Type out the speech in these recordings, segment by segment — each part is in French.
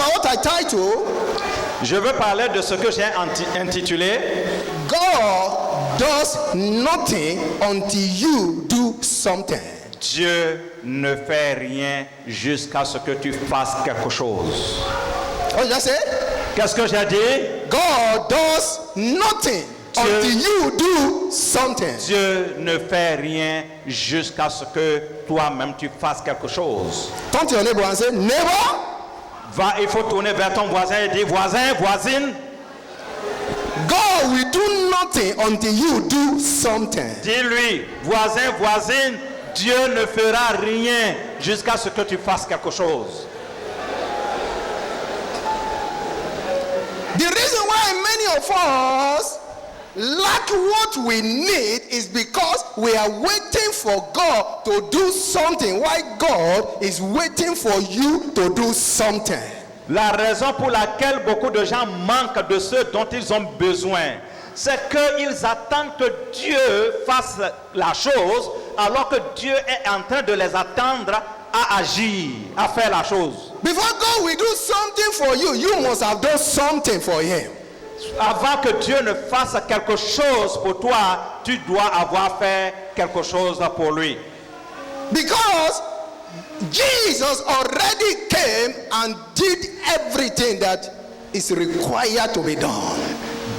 about what I titled. Je veux parler de ce que j'ai intitulé God does nothing until you do something. Dieu ne fait rien jusqu'à ce que tu fasses quelque chose. What did I say? Qu'est-ce que j'ai dit? God does nothing until you do something. Dieu ne fait rien jusqu'à ce que toi-même tu fasses quelque chose. Turn to your neighbor and say, neighbor, Il faut tourner vers ton voisin et dire, voisin, voisine, God will do nothing until you do something. dis-lui, voisin, voisine, Dieu ne fera rien jusqu'à ce que tu fasses quelque chose. The reason why many of us lack what we need is because we are waiting for God to do something while God is waiting for you to do something. La raison pour laquelle beaucoup de gens manquent de ce dont ils ont besoin, c'est qu'ils attendent que Dieu fasse la chose, alors que Dieu est en train de les attendre à agir, à faire la chose. Before God will do something for you, you must have done something for Him. Avant que Dieu ne fasse quelque chose pour toi, tu dois avoir fait quelque chose pour lui. Because Jesus already came and did everything that is required to be done.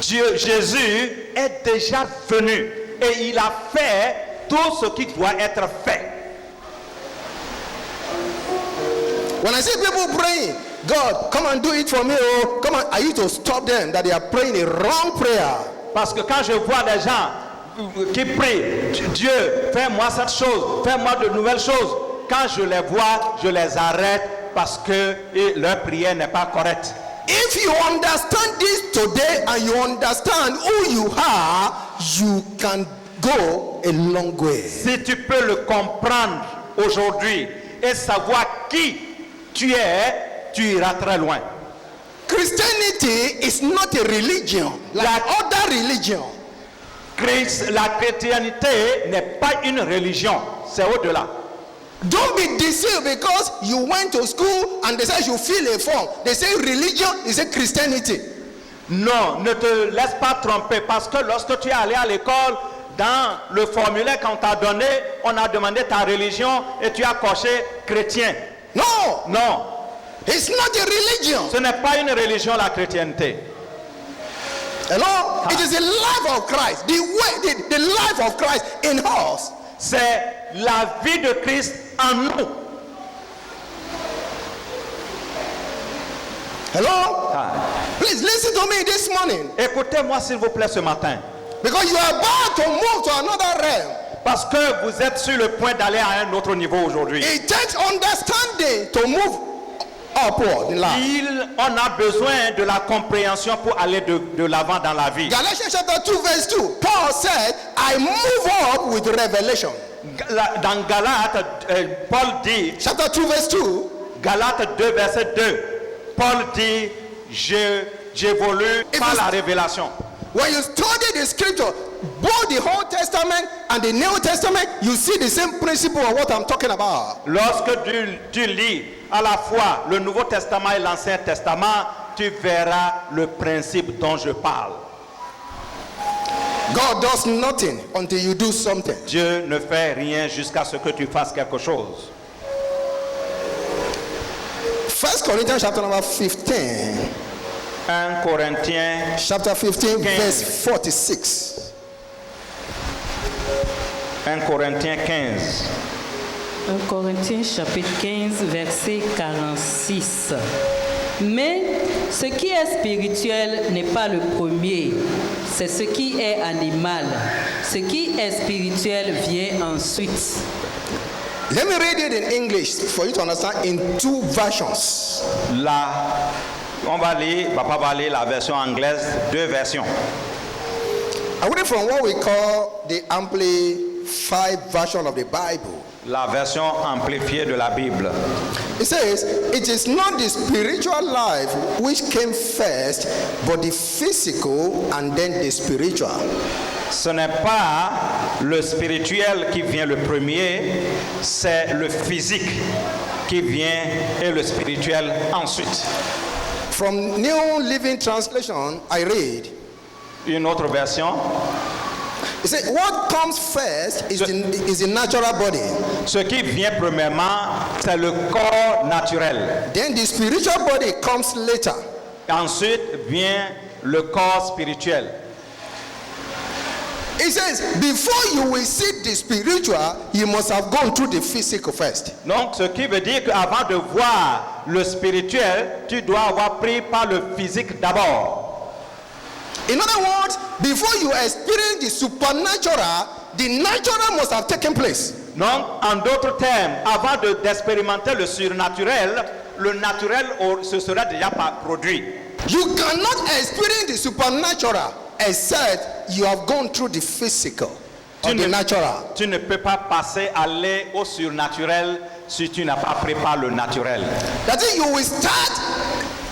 Jésus est déjà venu et il a fait tout ce qui doit être fait. When I see people praying, God, come and do it for me, oh, come on, I used to stop them that they are praying a wrong prayer. Parce que quand je vois des gens qui prient, Dieu, fais-moi cette chose, fais-moi de nouvelles choses, quand je les vois, je les arrête parce que leur prière n'est pas correcte. If you understand this today and you understand who you are, you can go a long way. Si tu peux le comprendre aujourd'hui et savoir qui tu es, tu iras très loin. Christianity is not a religion like other religion. La chrétienté n'est pas une religion, c'est au-delà. Don't be deceived because you went to school and they said you fill a form. They say religion is a Christianity. Non, ne te laisse pas tromper parce que lorsque tu es allé à l'école, dans le formulaire qu'on t'a donné, on a demandé ta religion et tu as coché chrétien. No, Non, it's not a religion. ce n'est pas une religion la chrétienté. Hello? It is the life of Christ. The way, the life of Christ in us. C'est la vie de Christ en nous. Hello? Please listen to me this morning. Écoutez-moi s'il vous plaît ce matin. Because you are about to move to another realm. Parce que vous êtes sur le point d'aller à un autre niveau aujourd'hui. It takes understanding to move upward in life. On a besoin de la compréhension pour aller de l'avant dans la vie. Galatians chapter 2 verse 2. Paul said, I move up with revelation. Dans Galates, Paul dit, Chapter 2 verse 2. Galates 2 verset 2, Paul dit, j'évolue par la révélation. When you study the scripture, both the Old Testament and the New Testament, you see the same principle of what I'm talking about. Lorsque tu lis à la fois le Nouveau Testament et l'Ancien Testament, tu verras le principe dont je parle. God does nothing until you do something. Dieu ne fait rien jusqu'à ce que tu fasses quelque chose. 1 Corinthians chapter number 15. 1 Corinthiens Chapter 15 15. verse 46. 1 Corinthiens 15. 1 Corinthiens chapitre 15 verset 46. Mais ce qui est spirituel n'est pas le premier, c'est ce qui est animal. Ce qui est spirituel vient ensuite. Let me read it in English for you to understand in two versions. Là, papa va lire la version anglaise, deux versions. I read it from what we call the Amplified version of the Bible. La version amplifiée de la Bible. It says, it is not the spiritual life which came first, but the physical and then the spiritual. Ce n'est pas le spirituel qui vient le premier, c'est le physique qui vient et le spirituel ensuite. From New Living Translation, I read. Une autre version. It said, what comes first is the natural body. Ce qui vient premièrement, c'est le corps naturel. Then the spiritual body comes later. Ensuite vient le corps spirituel. It says, before you will see the spiritual, you must have gone through the physical first. Donc, ce qui veut dire qu'avant de voir le spirituel, tu dois avoir pris par le physique d'abord. In other words, before you experience the supernatural, the natural must have taken place. Donc, en d'autres termes, avant d'expérimenter le surnaturel, le naturel se sera déjà produit. You cannot experience the supernatural except you have gone through the physical or the natural. Tu ne peux pas aller au surnaturel si tu n'as pas pris par le naturel. That is, you will start,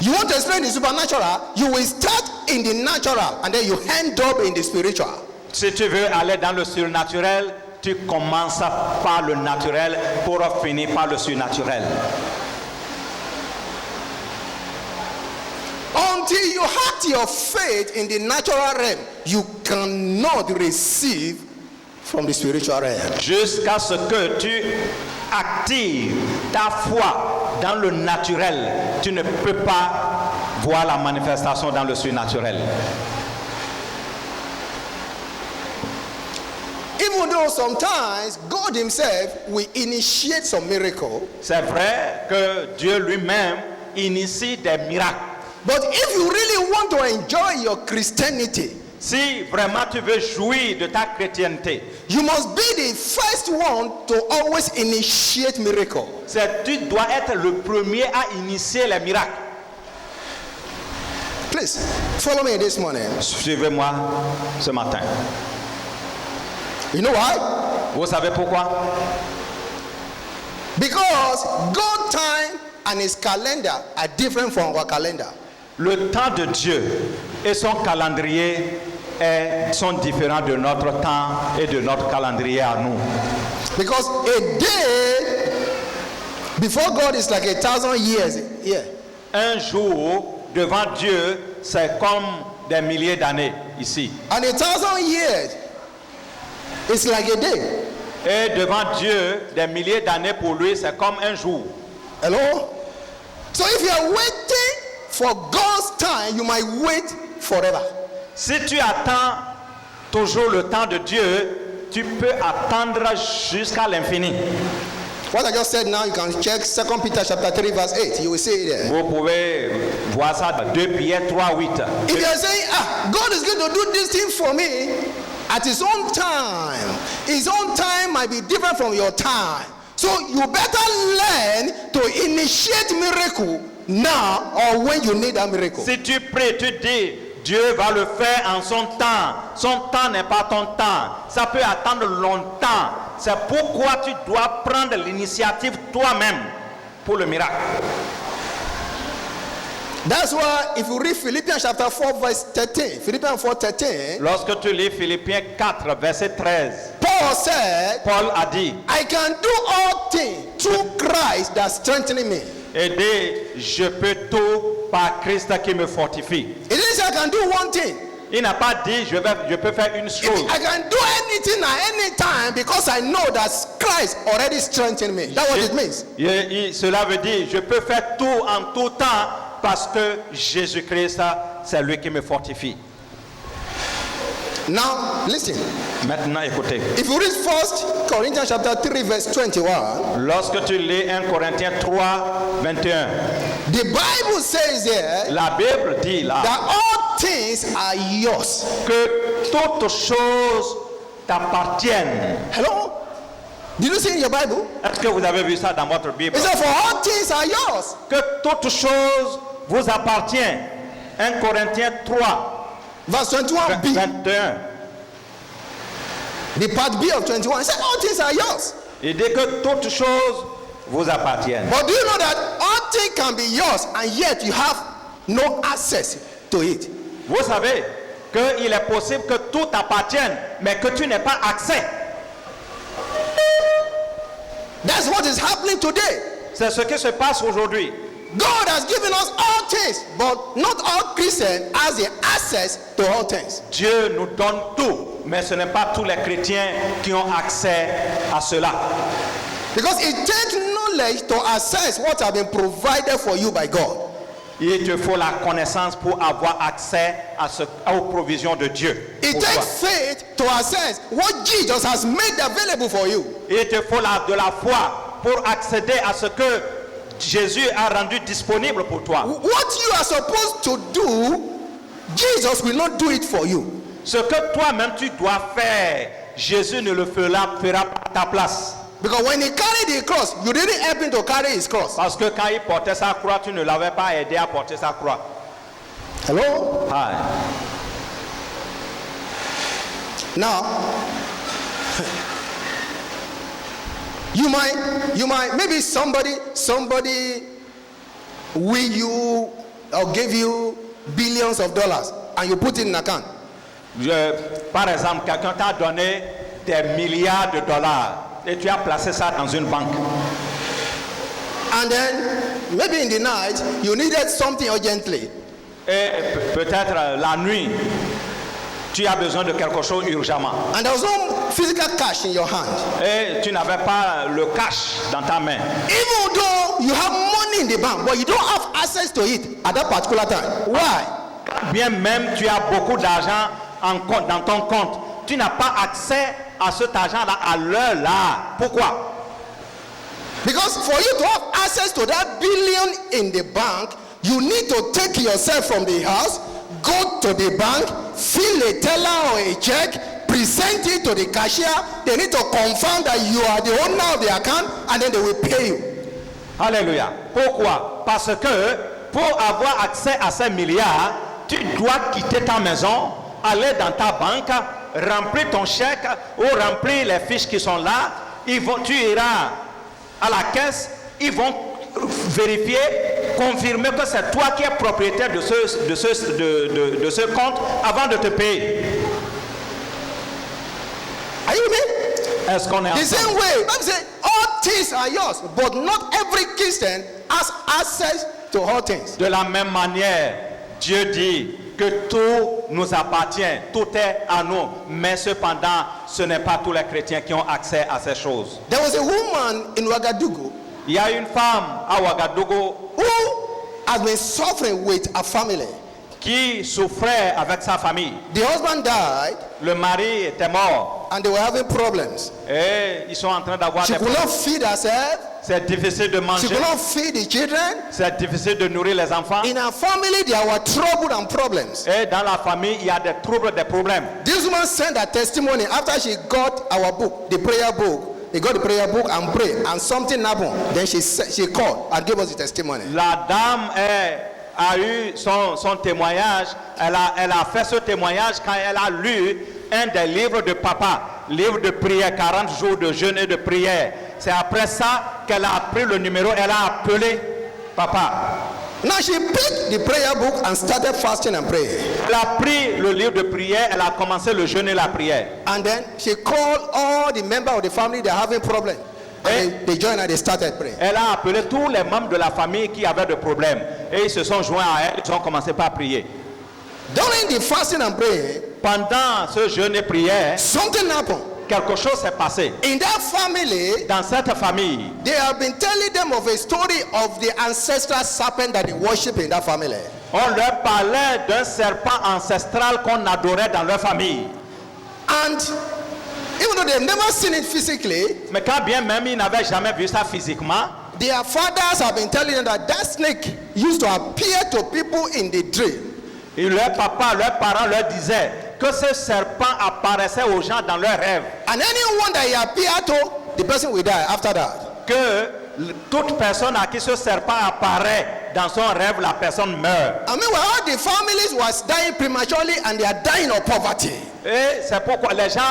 you want to experience the supernatural, you will start in the natural and then you end up in the spiritual. Si tu veux aller dans le surnaturel, tu commences par le naturel pour finir par le surnaturel. Until you have your faith in the natural realm, you cannot receive from the spiritual realm. Jusqu'à ce que tu actives ta foi dans le naturel, tu ne peux pas voir la manifestation dans le surnaturel. Even though sometimes God himself will initiate some miracle. C'est vrai que Dieu lui-même initie des miracles. But if you really want to enjoy your Christianity, si vraiment tu veux jouir de ta chrétienté, you must be the first one to always initiate miracle. Tu dois être le premier à initier les miracles. Please follow me this morning. Suivez-moi ce matin. You know why? Vous savez pourquoi? Because God's time and his calendar are different from our calendar. Le temps de Dieu et son calendrier sont différents de notre temps et de notre calendrier à nous. Because a day before God is like 1,000 years here. Un jour devant Dieu, c'est comme des milliers d'années ici. And 1,000 years is like a day. Et devant Dieu, des milliers d'années pour lui, c'est comme un jour. Hello? So if you are waiting for God's time, you might wait forever. Si tu attends toujours le temps de Dieu, tu peux attendre jusqu'à l'infini. What I just said now, you can check 2 Peter chapter 3 verse 8. You will see it there. Vous pouvez voir ça dans 2 Pierre 3, 8. If you are saying, God is going to do this thing for me at his own time might be different from your time. So you better learn to initiate miracle now or when you need a miracle. Si tu pries, tu dis, Dieu va le faire en son temps. Son temps n'est pas ton temps. Ça peut attendre longtemps. C'est pourquoi tu dois prendre l'initiative toi-même pour le miracle. That's why if you read Philippians chapter 4 verse 13, Philippians 4:13, lorsque tu lis Philippiens 4 verset 13, Paul a dit, I can do all things through Christ that strengthens me. Et dit, je peux tout par Christ qui me fortifie. It didn't say I can do one thing. Il n'a pas dit je peux faire une chose. I can do anything at any time because I know that Christ already strengthened me. That's what it means. Cela veut dire je peux faire tout en tout temps parce que Jésus-Christ, c'est lui qui me fortifie. Now, listen. Maintenant, écoutez. If you read 1 Corinthians chapter 3 verse 21, lorsque tu lis 1 Corinthiens 3, 21, the Bible says there, la Bible dit là, that all things are yours. Que toutes choses t'appartiennent. Hello? Did you see in your Bible? Est-ce que vous avez vu ça dans votre Bible? It says, for all things are yours. Que toutes choses vous appartiennent. 1 Corinthiens 3. Verse 21b. 21. The part B of 21. It said all things are yours. Il dit que toutes choses vous appartiennent. But do you know that all things can be yours and yet you have no access to it? Vous savez qu'il est possible que tout appartienne, mais que tu n'aies pas accès. That's what is happening today. C'est ce qui se passe aujourd'hui. God has given us all things, but not all Christians has the access to all things. Dieu nous donne tout, mais ce n'est pas tous les chrétiens qui ont accès à cela. Because it takes knowledge to access what has been provided for you by God. Il te faut la connaissance pour avoir accès aux provisions de Dieu. It takes faith to access what Jesus has made available for you. Il te faut de la foi pour accéder à ce que Jésus a rendu disponible pour toi. What you are supposed to do, Jesus will not do it for you. Ce que toi-même tu dois faire, Jésus ne le fera pas à ta place. Because when he carried the cross, you didn't help him to carry his cross. Parce que quand il portait sa croix, tu ne l'avais pas aidé à porter sa croix. Hello? Hi. Now, you might, maybe somebody will you or give you billions of dollars and you put it in an account. Par exemple, quelqu'un t'a donné des milliards de dollars et tu as placé ça dans une banque. And then, maybe in the night, you needed something urgently. Et peut-être la nuit, tu as besoin de quelque chose urgemment. And there was no physical cash in your hand. Et tu n'avais pas le cash dans ta main. Even though you have money in the bank, but you don't have access to it at that particular time. Why? Bien même tu as beaucoup d'argent dans ton compte, tu n'as pas accès à cet argent-là à l'heure là. Pourquoi? Because for you to have access to that billion in the bank, you need to take yourself from the house, go to the bank, fill a teller or a check, present it to the cashier. They need to confirm that you are the owner of the account, and then they will pay you. Alléluia. Pourquoi? Parce que pour avoir accès à ces milliards, tu dois quitter ta maison, aller dans ta banque, remplir ton chèque ou remplir les fiches qui sont là. Tu iras à la caisse, ils vont vérifier, confirmer que c'est toi qui es propriétaire de ce compte avant de te payer. Are you with me? Est-ce qu'on est The ensemble? same way, Bible says all things are yours, but not every Christian has access to all things. De la même manière, Dieu dit que tout nous appartient, tout est à nous, mais cependant, ce n'est pas tous les chrétiens qui ont accès à ces choses. There was a woman in Ouagadougou Il y a une femme à Ouagadougou who has been suffering with a family. qui souffrait avec sa famille. The husband died Le mari était mort and they were having problems. et ils sont en train d'avoir She des could problèmes. not feed herself. C'est difficile de She manger, could not feed the children. c'est difficile de nourrir les enfants. In her family, there were trouble and problems. Et dans la famille, il y a des troubles, des problèmes. This woman sent her testimony after she got our book, the prayer book. He got the prayer book and prayed, and something happened. Then she called and gave us the testimony. La dame a eu son témoignage. Elle a fait ce témoignage quand elle a lu un des livres de papa, livre de prière, 40 jours de jeûne et de prière. C'est après ça qu'elle a pris le numéro, elle a appelé papa. Now she picked the prayer book and started fasting and praying. Elle a pris le livre de prière, elle a commencé le jeûne et la prière. And then she called all the members of the family that are having problems. And they joined and they started praying. Elle a appelé tous les membres de la famille qui avaient des problèmes. Et ils se sont joints à elle, ils ont commencé par prier. During the fasting and praying, Pendant ce jeûne et prière, something happened. quelque chose s'est passé. In that family, Dans cette famille, they have been telling them of a story of the ancestral serpent that they worship in that family. on leur parlait d'un serpent ancestral qu'on adorait dans leur famille. And even though they've never seen it physically, Mais quand bien même ils n'avaient jamais vu ça physiquement, their fathers have been telling them that that snake used to appear to people in the dream. et leur papa, leurs parents leur disaient que ce serpent apparaissait aux gens dans leurs rêves. And anyone that he appeared to, the person will die after that. Que toute personne à qui ce serpent apparaît dans son rêve, la personne meurt. I mean, all the families was dying prematurely and they are dying of poverty. Et c'est pourquoi les gens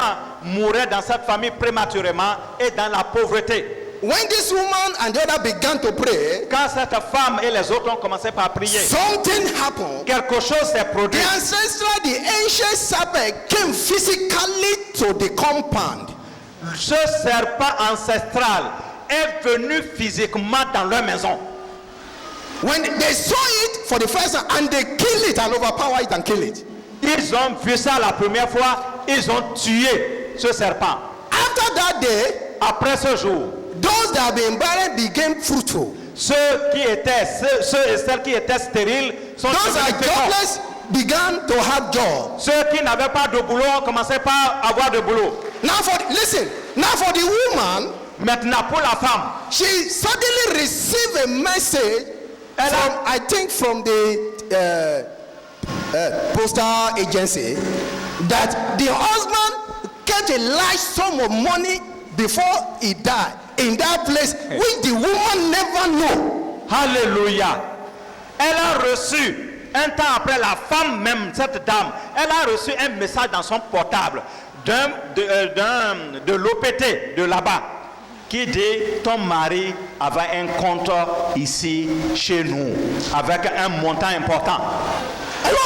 mouraient dans cette famille prématurément et dans la pauvreté. When this woman and the other began to pray, Quand cette femme et les autres ont commencé par prier, something happened. quelque chose s'est The produit. ancestral, the ancient serpent came physically to the compound. Ce serpent ancestral est venu physiquement dans leur maison. when they saw it for the first time and they kill it and overpower it and kill it. Ils ont vu ça la première fois, ils ont tué ce serpent. After that day, Après ce jour, those that have been barren became fruitful. ceux et celles qui étaient stériles sont Those that devenus are féconds. jobless began to have job. Ceux qui n'avaient pas de boulot ont commencé par avoir de boulot. Now for the woman, Maintenant pour la femme, she suddenly received a message Elle a- from, I think from the postal agency that the husband kept a large sum of money before he died in that place, which the woman never knew. alléluia. Elle a reçu, un temps après la femme même, cette dame, elle a reçu un message dans son portable de l'OPT de là-bas qui dit ton mari avait un compte ici chez nous avec un montant important. Hello?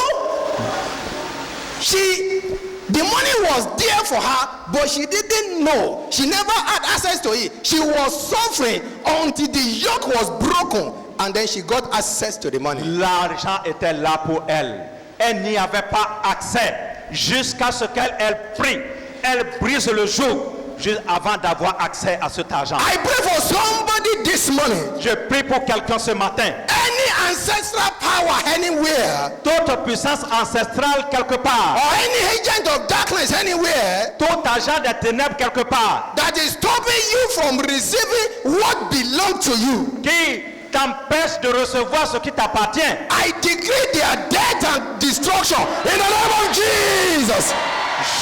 The money was there for her, but she didn't know. She never had access to it. She was suffering until the yoke was broken, and then she got access to the money. L'argent était là pour elle. Elle n'y avait pas accès jusqu'à ce qu'elle prie. Elle brise le joug juste avant d'avoir accès à cet argent. I pray for somebody this morning. Je prie pour quelqu'un ce matin. Any ancestral power anywhere, Toute puissance ancestrale quelque part, or any agent of darkness anywhere, tout agent des ténèbres quelque part, that is stopping you from receiving what belongs to you, qui t'empêche de recevoir ce qui t'appartient, I decree their death and destruction in the name of Jesus.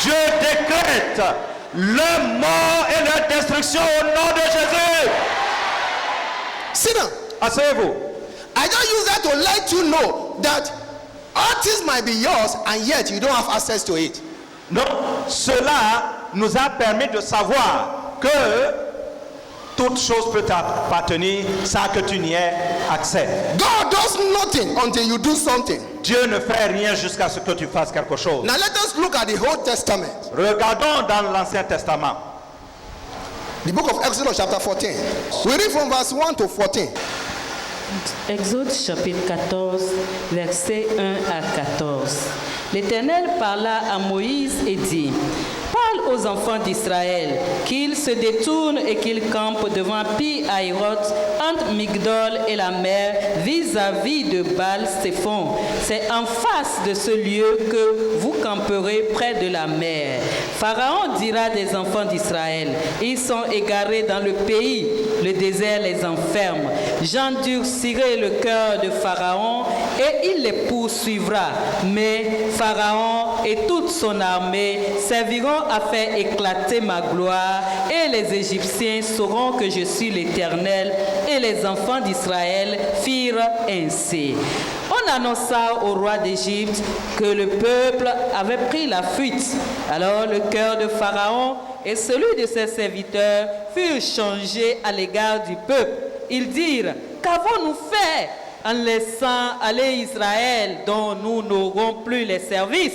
je décrète leur mort et leur destruction au nom de Jésus. Sit down. Asseyez-vous. I just use that to let you know that all things might be yours and yet you don't have access to it. Donc, cela nous a permis de savoir que toute chose peut t'appartenir sans que tu n'y aies accès. God does nothing until you do something. Dieu ne fait rien jusqu'à ce que tu fasses quelque chose. Now let us look at the Old Testament. Regardons dans l'Ancien Testament. The book of Exodus chapter 14. We read from verse 1 to 14. Exode chapitre 14, versets 1 à 14. L'Éternel parla à Moïse et dit, « Parle aux enfants d'Israël qu'ils se détournent et qu'ils campent devant Pi-Hahiroth, entre Migdol et la mer, vis-à-vis de Baal-Séphon. C'est en face de ce lieu que vous camperez près de la mer. Pharaon dira des enfants d'Israël, ils sont égarés dans le pays, le désert les enferme. J'endurcirai le cœur de Pharaon et il les poursuivra. Mais Pharaon et toute son armée serviront à faire éclater ma gloire et les Égyptiens sauront que je suis l'Éternel. Et les enfants d'Israël firent ainsi. On annonça au roi d'Égypte que le peuple avait pris la fuite. Alors le cœur de Pharaon et celui de ses serviteurs furent changés à l'égard du peuple. Ils dirent, qu'avons-nous fait en laissant aller Israël dont nous n'aurons plus les services?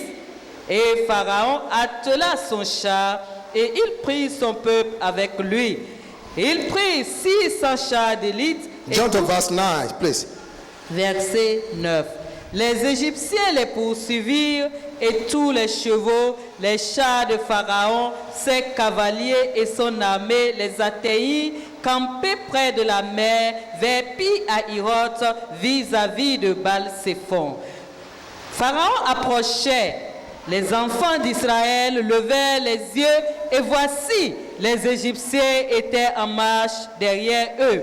Et Pharaon attela son char et il prit son peuple avec lui. Il prit 600 chars d'élite. Jump to verse 9, please. Verset 9. Les Égyptiens les poursuivirent et tous les chevaux, les chars de Pharaon, ses cavaliers et son armée les atteignirent, campés près de la mer, vers Pi-Hahiroth, vis-à-vis de Baal-Séphon. Pharaon approchait. Les enfants d'Israël levèrent les yeux et voici, les Égyptiens étaient en marche derrière eux.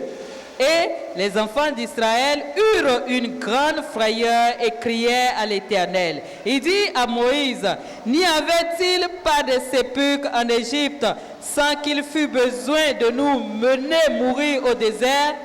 Et les enfants d'Israël eurent une grande frayeur et crièrent à l'Éternel. Il dit à Moïse, n'y avait-il pas de sépulcre en Égypte sans qu'il fût besoin de nous mener mourir au désert?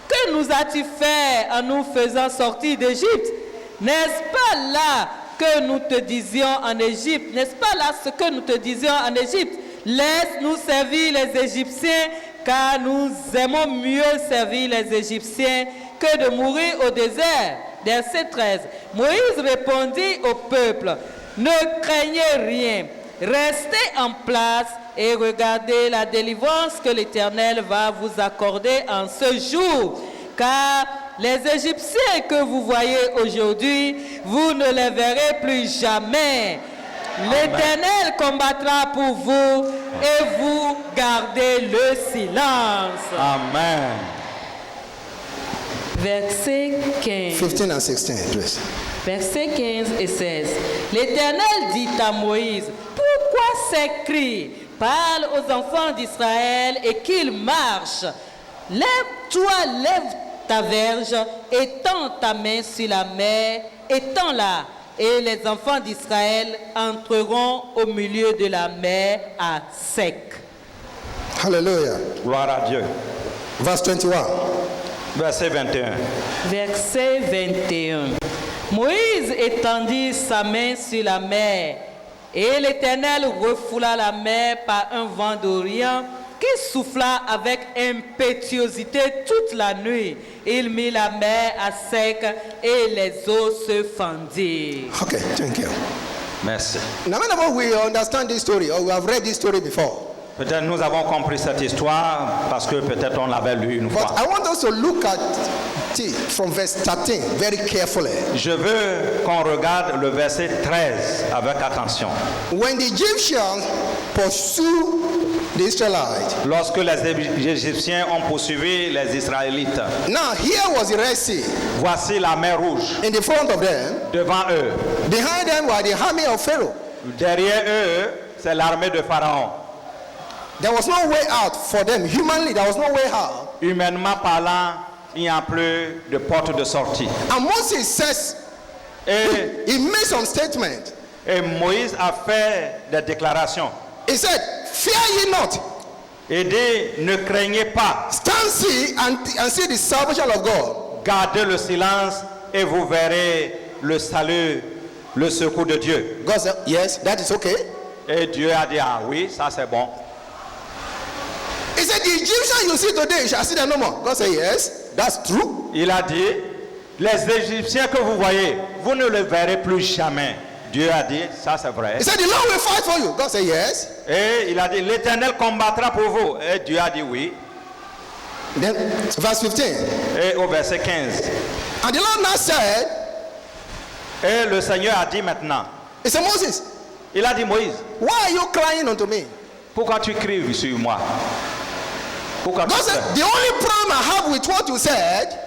Que nous as-tu fait en nous faisant sortir d'Égypte? N'est-ce pas là que nous te disions en Égypte? N'est-ce pas là ce que nous te disions en Égypte? Laisse-nous servir les Égyptiens, car nous aimons mieux servir les Égyptiens que de mourir au désert. Verset 13. Moïse répondit au peuple, ne craignez rien, restez en place et regardez la délivrance que l'Éternel va vous accorder en ce jour. Car les Égyptiens que vous voyez aujourd'hui, vous ne les verrez plus jamais. L'Éternel combattra pour vous et vous gardez le silence. Amen. Verset 15. 15 and 16, please. Versets 15 et 16. L'Éternel dit à Moïse, pourquoi ces cris? Parle aux enfants d'Israël et qu'ils marchent. Lève-toi, lève ta verge, étends ta main sur la mer, étends-la. Et les enfants d'Israël entreront au milieu de la mer à sec. Hallelujah. Gloire à Dieu. Verse 21. Verset 21. Verset 21. Moïse étendit sa main sur la mer, et l'Éternel refoula la mer par un vent d'Orient qui souffla avec impétuosité toute la nuit. Il mit la mer à sec et les eaux se fendirent. Okay, thank you. Merci. Now, whenever we understand this story, or we have read this story before, Peut-être nous avons compris cette histoire parce que peut-être on l'avait lu une but fois. I want us to look at it from verse 13 very carefully. Je veux qu'on regarde le verset 13 avec attention. When the Egyptians pursue the Israelites, Lorsque les Égyptiens ont poursuivi les Israélites, now here was the Red Sea voici la mer Rouge in the front of them. devant eux. Behind them were the army of Pharaoh. Derrière eux, c'est l'armée de Pharaon. There was no way out for them. Humanly, there was no way out. Humainement parlant, il n'y a plus de porte de sortie. And Moses says, Et, he made some statement. et Moïse a fait des déclarations. He said, fear ye not. Et dit, ne craignez pas, Stand see and see the salvation of God. gardez le silence et vous verrez le salut, le secours de Dieu. God said, yes, that is okay. Et Dieu a dit, ah oui, ça c'est bon. He said, the Egyptian you see today, you shall see them no more. God said, yes, that's true. Il a dit, les Égyptiens que vous voyez, vous ne les verrez plus jamais. Dieu a dit, ça c'est vrai. He said, the Lord will fight for you. God said, yes. Et il a dit, l'Éternel combattra pour vous. Et Dieu a dit oui. Then, verse 15. Et au verset 15. And the Lord now said, Et le Seigneur a dit maintenant, he said, Moses, il a dit, Moïse, why are you crying unto me? pourquoi tu cries sur moi? Pourquoi tu God said, cries? the only problem I have with what you said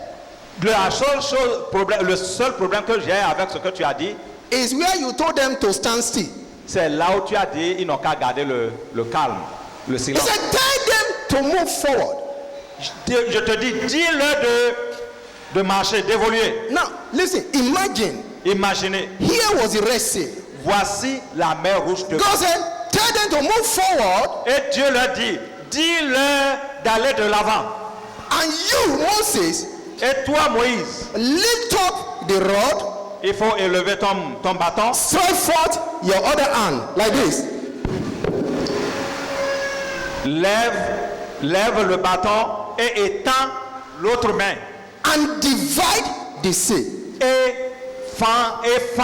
Le seul problème que j'ai avec ce que tu as dit, is where you told them to stand still. c'est là où tu as dit, ils n'ont qu'à garder le calme, le He silence. said, tell them to move forward. Je te dis, dis-leur de marcher, d'évoluer. Now, listen, imagine, Imaginez, here was the Red Sea. voici la mer rouge de God said, tell them to move forward, Et Dieu leur dit, dis-leur d'aller de l'avant. and you, Moses, Et toi, Moïse, lift up the rod, il faut élever ton bâton, stretch forth your other hand, like this. lève le bâton et étends l'autre main. And divide the sea. Et fend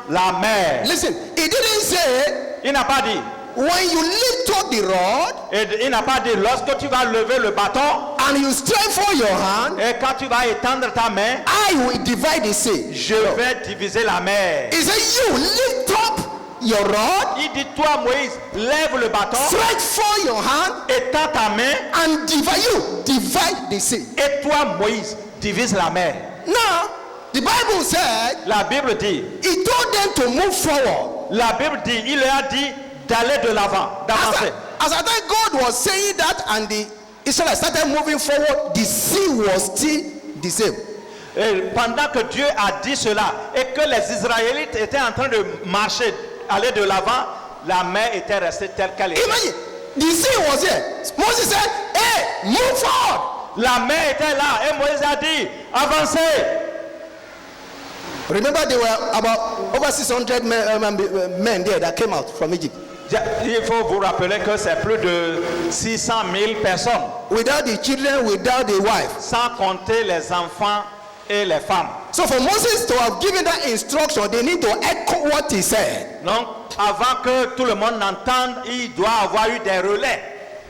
la mer. Listen, he didn't say, Il n'a pas dit, when you lift up the rod il n'a pas dit, lorsque tu vas lever le bâton and you stretch forth your hand, et quand tu vas étendre ta main, I will divide the sea. je vais diviser la mer. He said, you lift up your rod, Il dit, toi Moïse, lève le bâton, stretch forth your hand, étends ta main, and divide the sea. et toi Moïse, divise la mer. Now, the Bible said, La Bible dit, he told them to move forward. la Bible dit, il leur a dit d'aller de l'avant, d'avancer. As I think God was saying that, and the Israelites started moving forward, the sea was still the same. Et pendant que Dieu a dit cela et que les Israélites étaient en train de marcher, aller de l'avant, la mer était restée telle qu'elle était. Imagine, the sea was here. Moses said, hey, move forward. La mer était là et Moïse a dit, avancez. Remember, there were about over 600 men there that came out from Egypt. Il faut vous rappeler que c'est plus de 600 000 personnes, Without the children, without the wife. sans compter les enfants et les femmes. So for Moses to have given that instruction, they need to echo what he said. Donc, avant que tout le monde n'entende, il doit avoir eu des relais.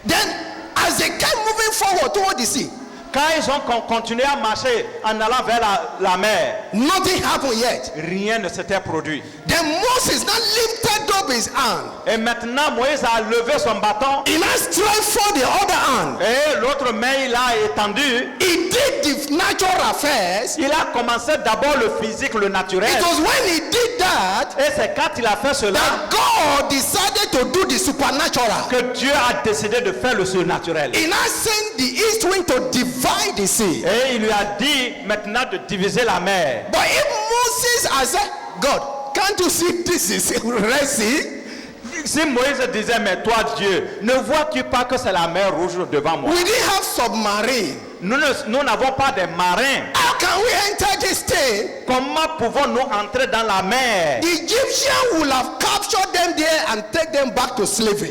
Then, as they kept moving forward toward the sea, Quand ils ont continué à marcher en allant vers la mer, nothing happened yet. rien ne s'était produit. Then Moses now lifted up his hand. Et maintenant, Moïse a levé son bâton He now stretched for the other hand. et l'autre main, il a étendu. He did the natural affairs. Il a commencé d'abord le physique, le naturel. It was when he did that Et c'est quand il a fait cela that God decided to do the supernatural. que Dieu a décidé de faire le surnaturel. He now sent the east wind to divide the sea. Et il lui a dit maintenant de diviser la mer. But if Moses had said, God, can't you see this is Red Sea? Si Moïse disait, mais toi Dieu, ne vois-tu pas que c'est la mer rouge devant moi? We didn't have submarine. Nous n'avons pas de marins. How can we enter this thing? Comment pouvons-nous entrer dans la mer? The Egyptians will have captured them there and take them back to slavery.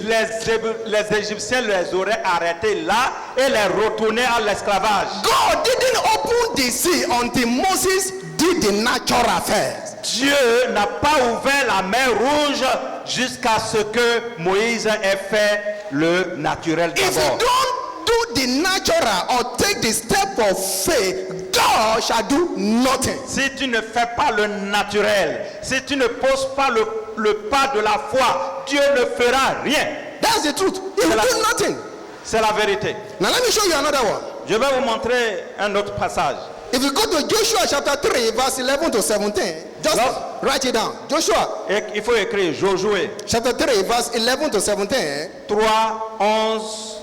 Les Égyptiens les auraient arrêtés là et les retournés à l'esclavage. God didn't open the sea until Moses did the natural affairs. Dieu n'a pas ouvert la mer rouge jusqu'à ce que Moïse ait fait le naturel If you d'abord. don't do the natural or take the step of faith, God shall do nothing. Si tu ne fais pas le naturel, si tu ne poses pas le pas de la foi, Dieu ne fera rien. That's the truth. He will do nothing. C'est la vérité. Now let me show you another one. Je vais vous montrer un autre passage. If you go to Joshua chapter 3, verse 11 to 17, just write it down. Joshua Et il faut écrire Josué chapter 3, verse 11 to 17. 3, 11,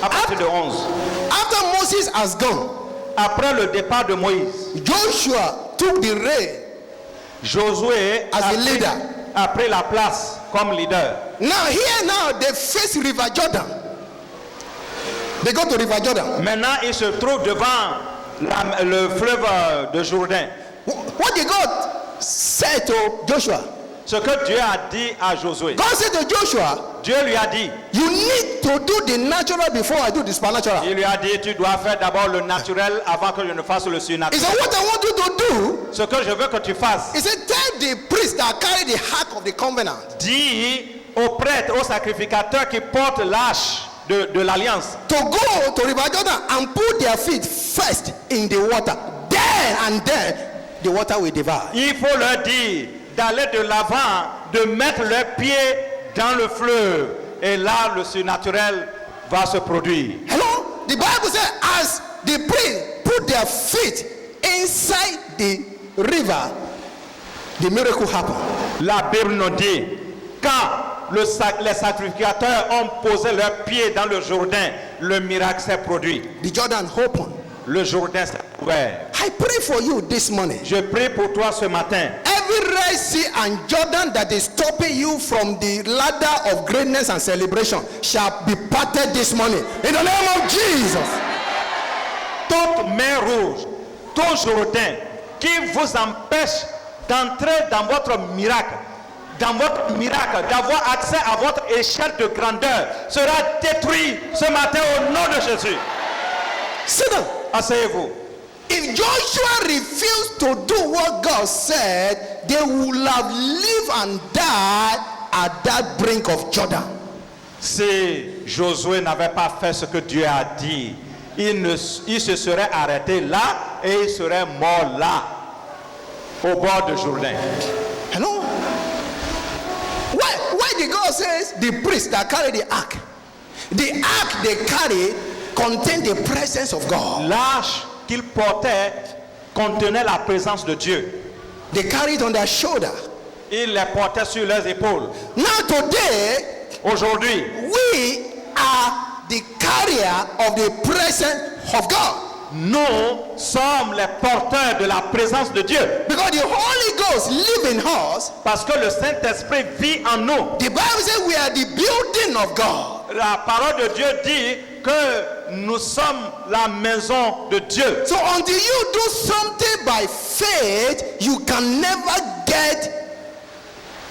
à partir de 11. After Moses has gone, Après le départ de Moïse, Joshua took the reign. Josué As a leader. a pris la place comme leader. Now they face River Jordan. They go to River Jordan. Maintenant, il se trouve devant le fleuve de Jourdain. What did God say to Joshua? Ce que Dieu a dit à Josué. God said to Joshua, Dieu lui a dit, you need to do the natural before I do the supernatural. il lui a dit, tu dois faire d'abord le naturel avant que je ne fasse le He surnaturel. said, what I want you to do, Ce que je veux que tu fasses, he said, tell the priest that carry the ark of the covenant. dis aux prêtres, aux sacrificateurs qui portent l'arche de l'alliance, To go to River Jordan and put their feet first in the water. Then the water will divide. il faut leur dire d'aller de l'avant, de mettre leurs pieds dans le fleuve. Et là, le surnaturel va se produire. Hello? The Bible says, as the priest put their feet inside the river, the miracle happened. La Bible nous dit, quand les sacrificateurs ont posé leurs pieds dans le Jourdain, le miracle s'est produit. The Jordan opened. Le Jourdain s'est ouvert. I pray for you this morning. Je prie pour toi ce matin. Every Red Sea and Jordan that is stopping you from the ladder of greatness and celebration shall be parted this morning. In the name of Jesus. Toute mer rouge, tout Jourdain qui vous empêche d'entrer dans votre miracle, d'avoir accès à votre échelle de grandeur, sera détruit ce matin au nom de Jésus. Sit down. Asseyez-vous. If Joshua refused to do what God said, they would have lived and died at that brink of Jordan. Si Josué n'avait pas fait ce que Dieu a dit, il se serait arrêté là et il serait mort là, au bord de Jourdain. Hello? Why did God says the priest that carry the ark? The ark they carry contained the presence of God. L'arche qu'il portait contenait la présence de Dieu. They carry it on their shoulder. Il les portait sur leurs épaules. Now today, Aujourd'hui, we are the carrier of the presence of God. nous sommes les porteurs de la présence de Dieu. Because the Holy Ghost lives in us. Parce que le Saint-Esprit vit en nous. The Bible says we are the building of God. La parole de Dieu dit que nous sommes la maison de Dieu. So until you do something by faith, you can never get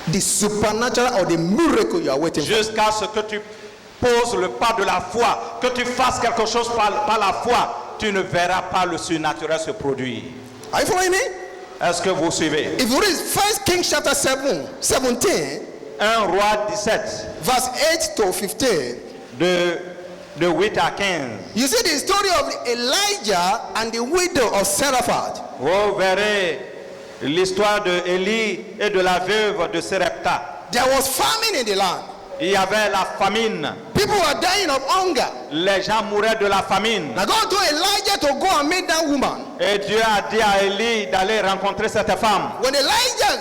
the supernatural or the miracle you are waiting for. Jusqu'à ce que tu poses le pas de la foi, que tu fasses quelque chose par la foi, tu ne verras pas le surnaturel se produire. Are you following me? Est-ce que vous suivez? If you read 1 Kings chapter 17, 1 Roi 17, verse 8 to 15, de de 8 à 15. You see the story of Elijah and the widow of Zarephath. Vous verrez l'histoire de Élie et de la veuve de Serepta. There was famine in the land. Il y avait la famine. People were dying of hunger. Les gens mouraient de la famine. Now God told Elijah to go and meet that woman. Et Dieu a dit à Élie d'aller rencontrer cette femme. When Elijah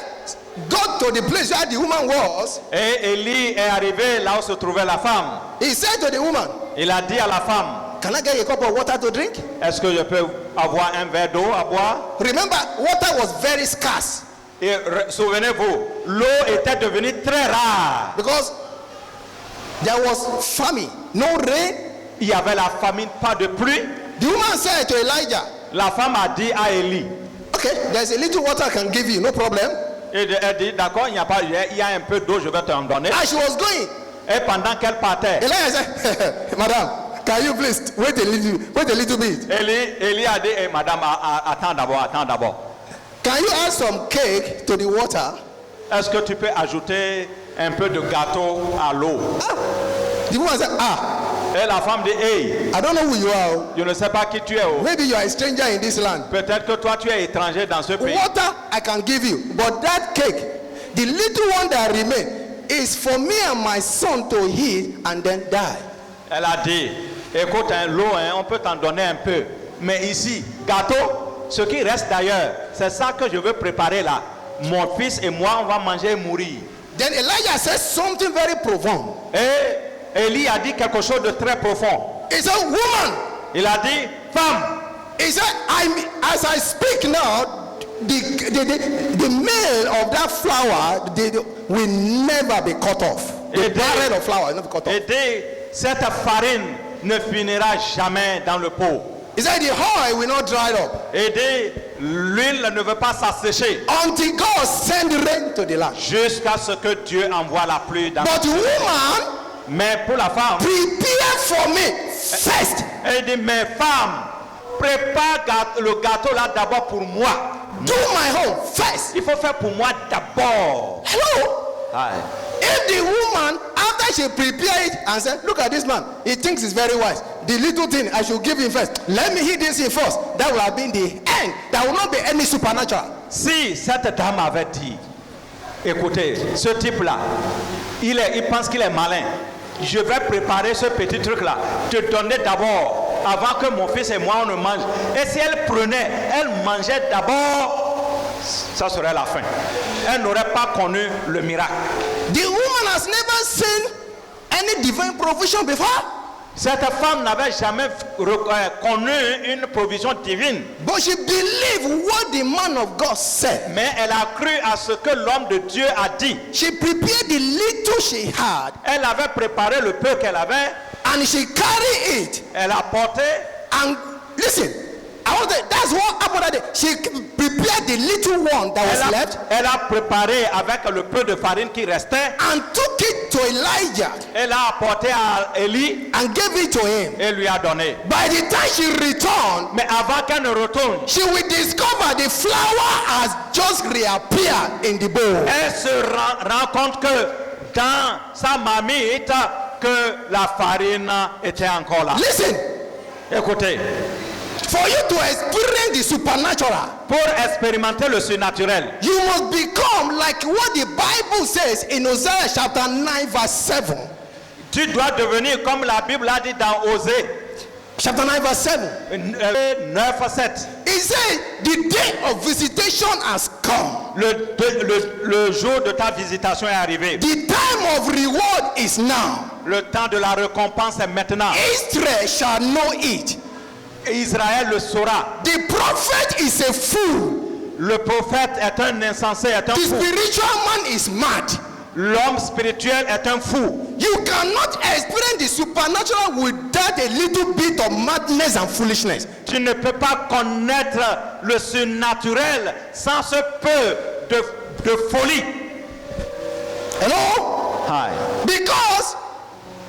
got to the place where the woman was, Et Élie est arrivé là où se trouvait la femme. he said to the woman, Il a dit à la femme, can I get a cup of water to drink? est-ce que je peux avoir un verre d'eau à boire? Remember, water was very scarce Et souvenez-vous, l'eau était devenue très rare. because there was famine, no rain. Il y avait la famine, pas de pluie. The woman said to Elijah, La femme a dit à Élie, okay, there's a little water I can give you, no problem. et elle dit, d'accord, il y a un peu d'eau, je vais t'en donner. As she was going, Et pendant qu'elle partait, Elijah said, Madam, can you please wait a little bit? Élie a dit, eh, madame, attends d'abord. Can you add some cake to the water? Est-ce que tu peux ajouter un peu de gâteau à l'eau? The woman said, Et la femme dit, hey, I don't know who you are. je ne sais pas qui tu es. Oh. Maybe you are a stranger in this land. Peut-être que toi tu es étranger dans ce pays. Water I can give you, but that cake, the little one that remain, is for me and my son to eat and then die. Elle a dit, écoute, hein, l'eau, hein, on peut t'en donner un peu. Mais ici, gâteau, ce qui reste d'ailleurs, c'est ça que je veux préparer là. Mon fils et moi, on va manger et mourir. Then Elijah says something very profound. Et Élie a dit quelque chose de très profond. He said, woman, Il a dit, femme, he said, as I speak now, the male of that flower will never be cut off. The barrel of flower will never be cut off. et dit, cette farine ne finira jamais dans le pot. He said, the oil will not dry up Et dit, l'huile ne veut pas s'assécher until God send rain to the land. jusqu'à ce que Dieu envoie la pluie dans But woman, Mais pour la femme, prepare for me first. elle dit, mais femme, prépare le gâteau là d'abord pour moi. Do my own first. Il faut faire pour moi d'abord. Hello? Aye. If the woman, after she prepare it and said, look at this man, he thinks he's very wise. The little thing I should give him first. Let me hit this thing first. That will have been the end. There will not be any supernatural. Si cette dame avait dit, écoutez, ce type-là, il pense qu'il est malin. Je vais préparer ce petit truc-là, te donner d'abord, avant que mon fils et moi on ne mange. Et si elle prenait, elle mangeait d'abord, ça serait la fin. Elle n'aurait pas connu le miracle. The woman has never seen any divine provision before. Cette femme n'avait jamais connu une provision divine. But she believed what the man of God said. Mais elle a cru à ce que l'homme de Dieu a dit. She prepared the little she had. Elle avait préparé le peu qu'elle avait. And she carried it. Elle a porté. And listen, that's what happened that day. She prepared the little one that was left. Elle a préparé avec le peu de farine qui restait. And took it to Elijah. Elle a apporté à Élie. And gave it to him. Et lui a donné. By the time she returned, Mais avant qu'elle ne retourne, she will discover the flower has just reappeared in the bowl. elle se rend compte que dans sa marmite, que la farine était encore là. Listen. Écoutez. For you to experience the supernatural, pour expérimenter le surnaturel, you must become like what the Bible says in Hosea chapter 9 verse 7. Tu dois devenir comme la Bible a dit dans Osée. Chapter 9 verse 7. 9:7. It says, the day of visitation has come. Le jour de ta visitation est arrivé. The time of reward is now. Le temps de la récompense est maintenant. Israel shall know it. Israël le saura. The prophet is a fool. Le prophète est un insensé, est un The fou. spiritual man is mad. L'homme spirituel est un fou. You cannot experience the supernatural without a little bit of madness and foolishness. Tu ne peux pas connaître le surnaturel sans ce peu de folie. Hello? Hi. Because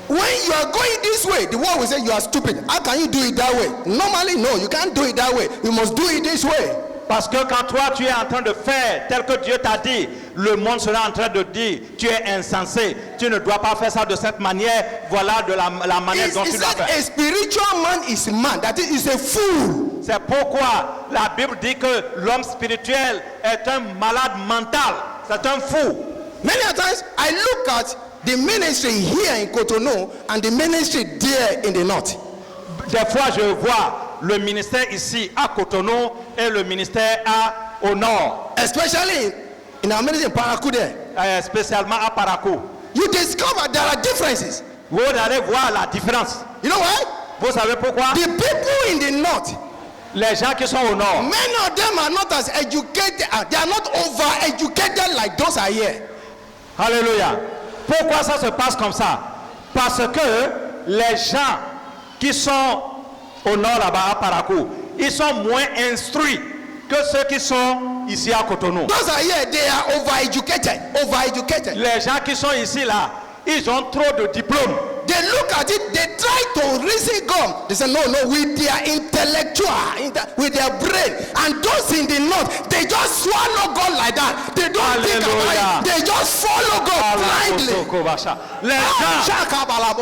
when you are going this way, the world will say you are stupid. How can you do it that way? Normally, no, you can't do it that way. You must do it this way. Parce que quand toi tu es en train de faire tel que Dieu t'a dit, le monde sera en train de dire tu es insensé, tu ne dois pas faire ça de cette manière, voilà de la manière dont tu dois said faire. a spiritual man is mad, that is a fool. C'est pourquoi la Bible dit que l'homme spirituel est un malade mental, c'est un fou. Many a times I look at the ministry here in Cotonou and the ministry there in the north. Des fois je vois le ministère ici à Cotonou et le ministère au nord, Especially in our ministry in Parakou there. spécialement à Parakou. You discover there are differences. Vous allez voir la différence. You know why? Vous savez pourquoi? The people in the north, Les gens qui sont au nord, many of them are not as educated, they are not over educated like those are here. alléluia. Pourquoi ça se passe comme ça? Parce que les gens qui sont au nord là-bas à Parakou, ils sont moins instruits que ceux qui sont ici à Cotonou. Those are here, they are overeducated. Les gens qui sont ici là, ils ont trop de diplômes. They look at it, they try to reason God. They say, no, with their intellectual, with their brain. And those in the north, they just swallow God like that. They don't think about it. They just follow God blindly. Les gens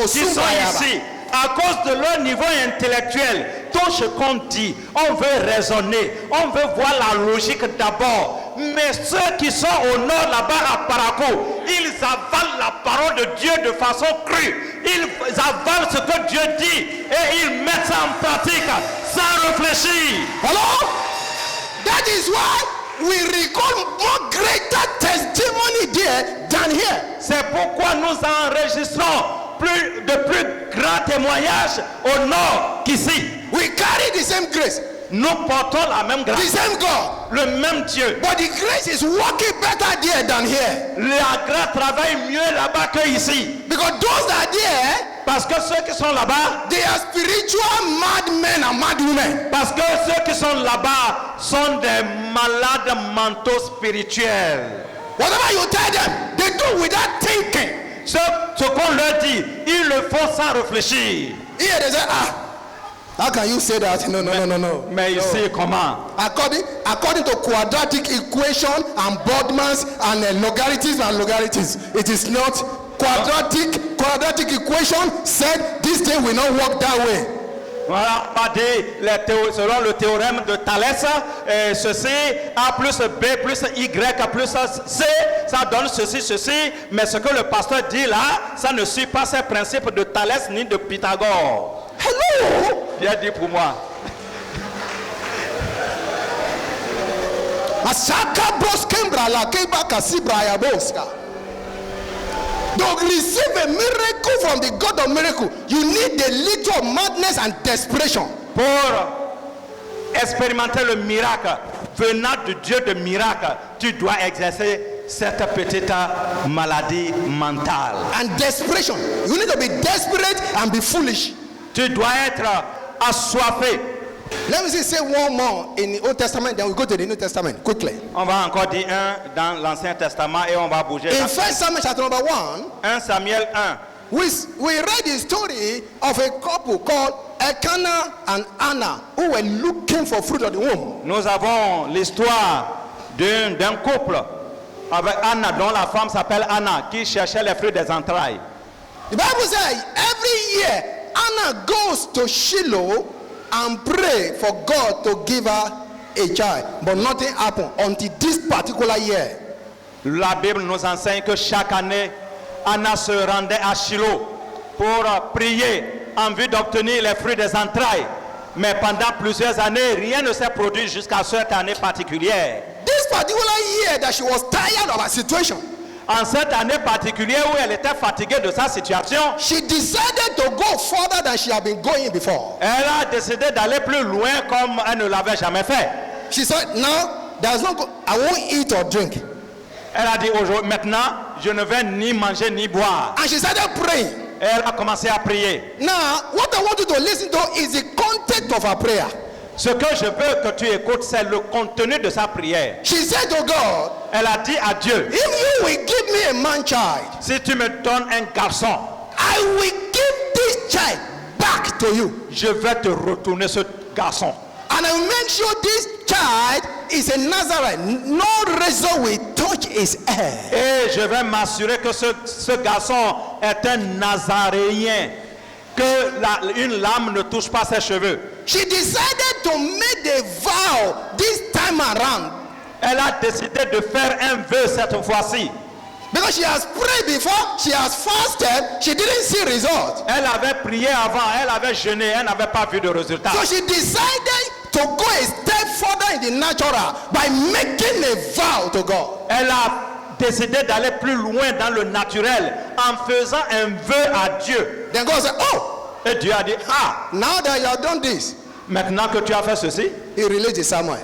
qui sont ici, à cause de leur niveau intellectuel, tout ce qu'on dit, on veut raisonner, on veut voir la logique d'abord. Mais ceux qui sont au nord là-bas à Parakou, ils avalent la parole de Dieu de façon crue. Ils avalent ce que Dieu dit et ils mettent ça en pratique sans réfléchir. Hello? That is why we record more greater testimony there than here. C'est pourquoi nous enregistrons de plus grands témoignages au nord qu'ici. We carry the same grace, Nous portons la même the grâce, same God. le même Dieu. But the grace is working better there than here. La grâce travaille mieux là-bas que ici. Because those that are there, Parce que ceux qui sont là-bas, they are spiritual madmen and madwomen. parce que ceux qui sont là-bas sont des malades mentaux spirituels. Whatever you tell them, they do without thinking. Ce qu'on leur dit, ils le font sans réfléchir. Here they say, how can you say that? No. Mais ici, comment? According to quadratic equation and Bodmans and logarithms, it is not quadratic equation said this thing will not work that way. Voilà, on va dire selon le théorème de Thalès, ceci A plus B plus Y plus C, ça donne ceci, mais ce que le pasteur dit là, ça ne suit pas ces principes de Thalès ni de Pythagore. Hello? Bien dit pour moi. Asaka broskembra la keba kasibra yaboska. To receive a miracle from the God of miracle, you need a little of madness and desperation. Pour expérimenter le miracle venant du Dieu de miracle, tu dois exercer cette petite maladie mentale. And desperation. You need to be desperate and be foolish. Tu dois être assoiffé. Let me say one more in the Old Testament, then we go to the New Testament quickly. On va encore dire un dans l'Ancien Testament et on va bouger. In 1 Samuel chapter number 1, 1 Samuel 1. we read the story of a couple called Elkanah and Anna who were looking for fruit of the womb. Nous avons l'histoire d'un couple avec Anna, dont la femme s'appelle Anna, qui cherchait les fruits des entrailles. The Bible says every year Anna goes to Shiloh and pray for God to give her a child, but nothing happened until this particular year. La Bible nous enseigne que chaque année, Anna se rendait à Shiloh pour prier en vue d'obtenir les fruits des entrailles. Mais pendant plusieurs années, rien ne s'est produit jusqu'à cette année particulière. This particular year that she was tired of her situation, En cette année particulière où elle était fatiguée de sa situation, she decided to go further than she had been going before. elle a décidé d'aller plus loin comme elle ne l'avait jamais fait. She said, now I won't eat or drink. Elle a dit aujourd'hui, maintenant, je ne vais ni manger ni boire. And she started praying. Elle a commencé à prier. Now, what I want you to listen to is the content of her prayer. Ce que je veux que tu écoutes, c'est le contenu de sa prière. She said to God, Elle a dit à Dieu, if you will give me a man child, si tu me donnes un garçon, I will give this child back to you. je vais te retourner ce garçon. And I will make sure this child is a Nazarite, no razor will touch his hair. Et je vais m'assurer que ce garçon est un Nazaréen, que une lame ne touche pas ses cheveux. She decided to make the vow this time around. Elle a décidé de faire un vœu cette fois-ci. Because she has prayed before, she has fasted, she didn't see result. Elle avait prié avant, elle avait jeûné, elle n'avait pas vu de résultat. So she decided to go a step further in the natural by making a vow to God. Elle a décidé d'aller plus loin dans le naturel en faisant un vœu à Dieu. Then God said, oh, Et Dieu a dit, ah, now that you have done this, maintenant que tu as fait ceci, he released Samuel.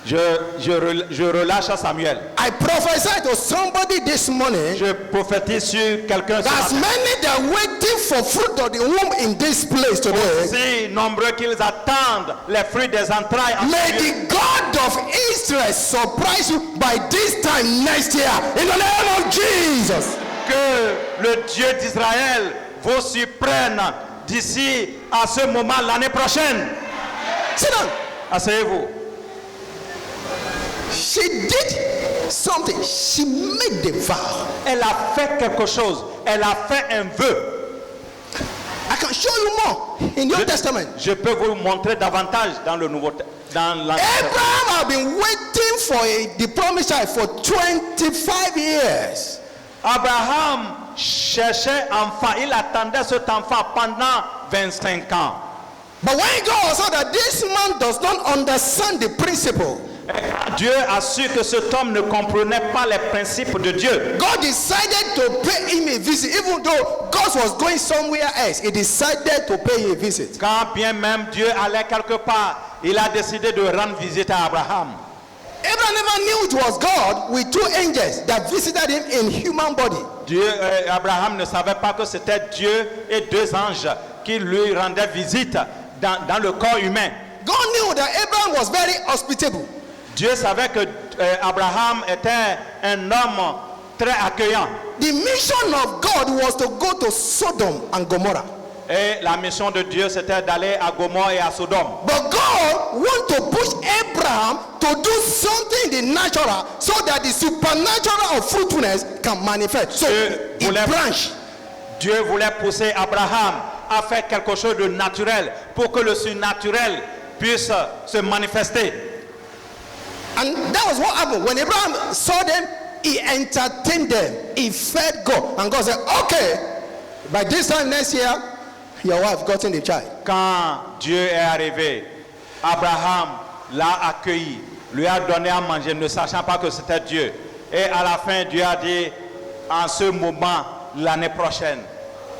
je relâche Samuel. I prophesy to somebody this morning. Je prophétise sur quelqu'un ce There's matin. many that are waiting for fruit of the womb in this place today. Si nombreux qu'ils attendent les fruits des entrailles. en May Dieu. the God of Israel surprise you by this time next year. In the name of Jesus. Que le Dieu d'Israël vous surprenne d'ici à ce moment l'année prochaine. Sit down. Asseyez-vous. She did something. She made the vow. Elle a fait quelque chose. Elle a fait un vœu. I can show you more in the Old Testament. Je peux vous montrer davantage dans le Nouveau dans l'Ancien Testament. Abraham had been waiting for the promised child for 25 years. Abraham cherchait enfant. Il attendait cet enfant pendant 25 ans. But when God saw that this man does not understand the principle, Dieu a su que cet homme ne comprenait pas les principes de Dieu. God decided to pay him a visit. Even though God was going somewhere else, he decided to pay him a visit. Quand bien même Dieu allait quelque part, il a décidé de rendre visite à Abraham. Abraham never knew it was God with two angels that visited him in human body. Abraham ne savait pas que c'était Dieu et deux anges qui lui rendaient visite dans le corps humain. God knew that Abraham was very hospitable. Dieu savait que Abraham était un homme très accueillant. The mission of God was to go to Sodom and Gomorrah. Et la mission de Dieu, c'était d'aller à Gomorrhe et à Sodome. But God wanted to push Abraham to do something in the natural so that the supernatural of fruitfulness can manifest. So it branched. Dieu voulait pousser Abraham à faire quelque chose de naturel pour que le surnaturel puisse se manifester. And that was what happened. When Abraham saw them, he entertained them. He fed God. And God said, okay, by this time next year, your wife gotten the child. Quand Dieu est arrivé, Abraham l'a accueilli, lui a donné à manger, ne sachant pas que c'était Dieu. Et à la fin, Dieu a dit, en ce moment, l'année prochaine,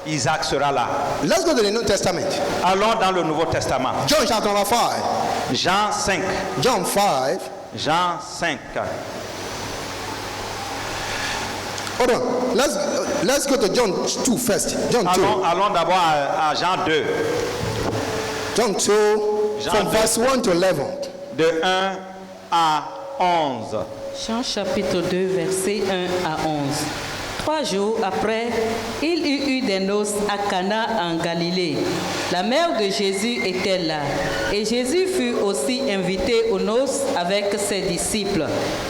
Isaac sera là. Let's go to the New Testament. Allons dans le Nouveau Testament. John chapter 5. Jean 5. John 5. Jean 5. Hold on. Let's go to John 2 first. John 2. Allons d'abord à Jean 2. John 2 Jean from 2. verse 1 to 11. De 1 à 11. Jean chapitre 2, versets 1 à 11. 3 jours après, il y eut des noces à Cana en Galilée. La mère de Jésus était là, et Jésus fut aussi invité aux noces avec ses disciples.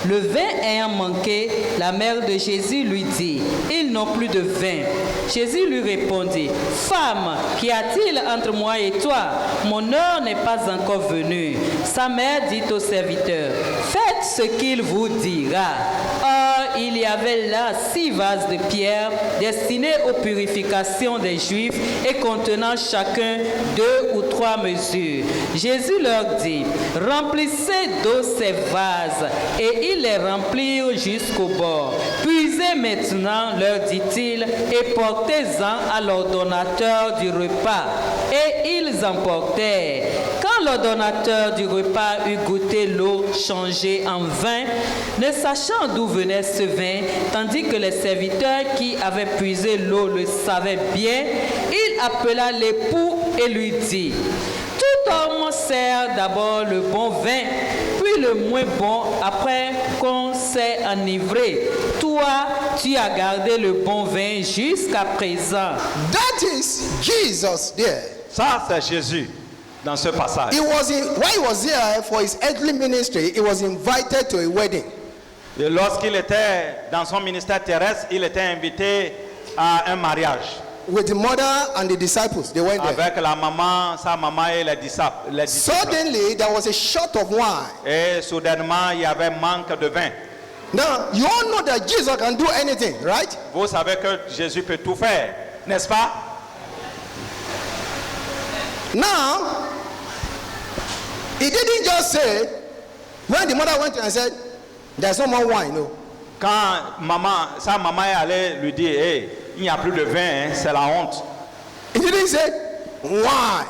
Le vin ayant manqué, la mère de Jésus lui dit, « Ils n'ont plus de vin. » Jésus lui répondit, « Femme, qu'y a-t-il entre moi et toi? Mon heure n'est pas encore venue. » Sa mère dit au serviteur, « Faites ce qu'il vous dira. » Or, il y avait là 6 vases de pierre destinés aux purifications des Juifs et contenant chacun 2 ou 3 mesures. Jésus leur dit, « Remplissez d'eau ces vases. » Et ils les remplirent jusqu'au bord. « Puisez maintenant, leur dit-il, et portez-en à l'ordonnateur du repas. » Et ils emportèrent. Quand l'ordonnateur du repas eut goûté l'eau changée en vin, ne sachant d'où venait ce vin, tandis que les serviteurs qui avaient puisé l'eau le savaient bien, il appela l'époux et lui dit, « Tout homme sert d'abord le bon vin, puis le moins bon après qu'on s'est enivré. Toi, tu as gardé le bon vin jusqu'à présent. » That is Jesus there. Ça, c'est Jésus. dans ce passage. While he was there for his earthly ministry, he was invited to a wedding. Et lorsqu'il était dans son ministère terrestre, il était invité à un mariage. With the mother and the disciples, they went there. Avec la maman, sa maman et les disciples. Suddenly, there was a short of wine. Et soudainement, il y avait manque de vin. Now, you all know that Jesus can do anything, right? Vous savez que Jésus peut tout faire, n'est-ce pas? Now, he didn't just say, when the mother went and said, there's no more wine, no. Quand sa maman est allée lui dire, hey, il n'y a plus de vin, hein, c'est la honte. He didn't say, wine,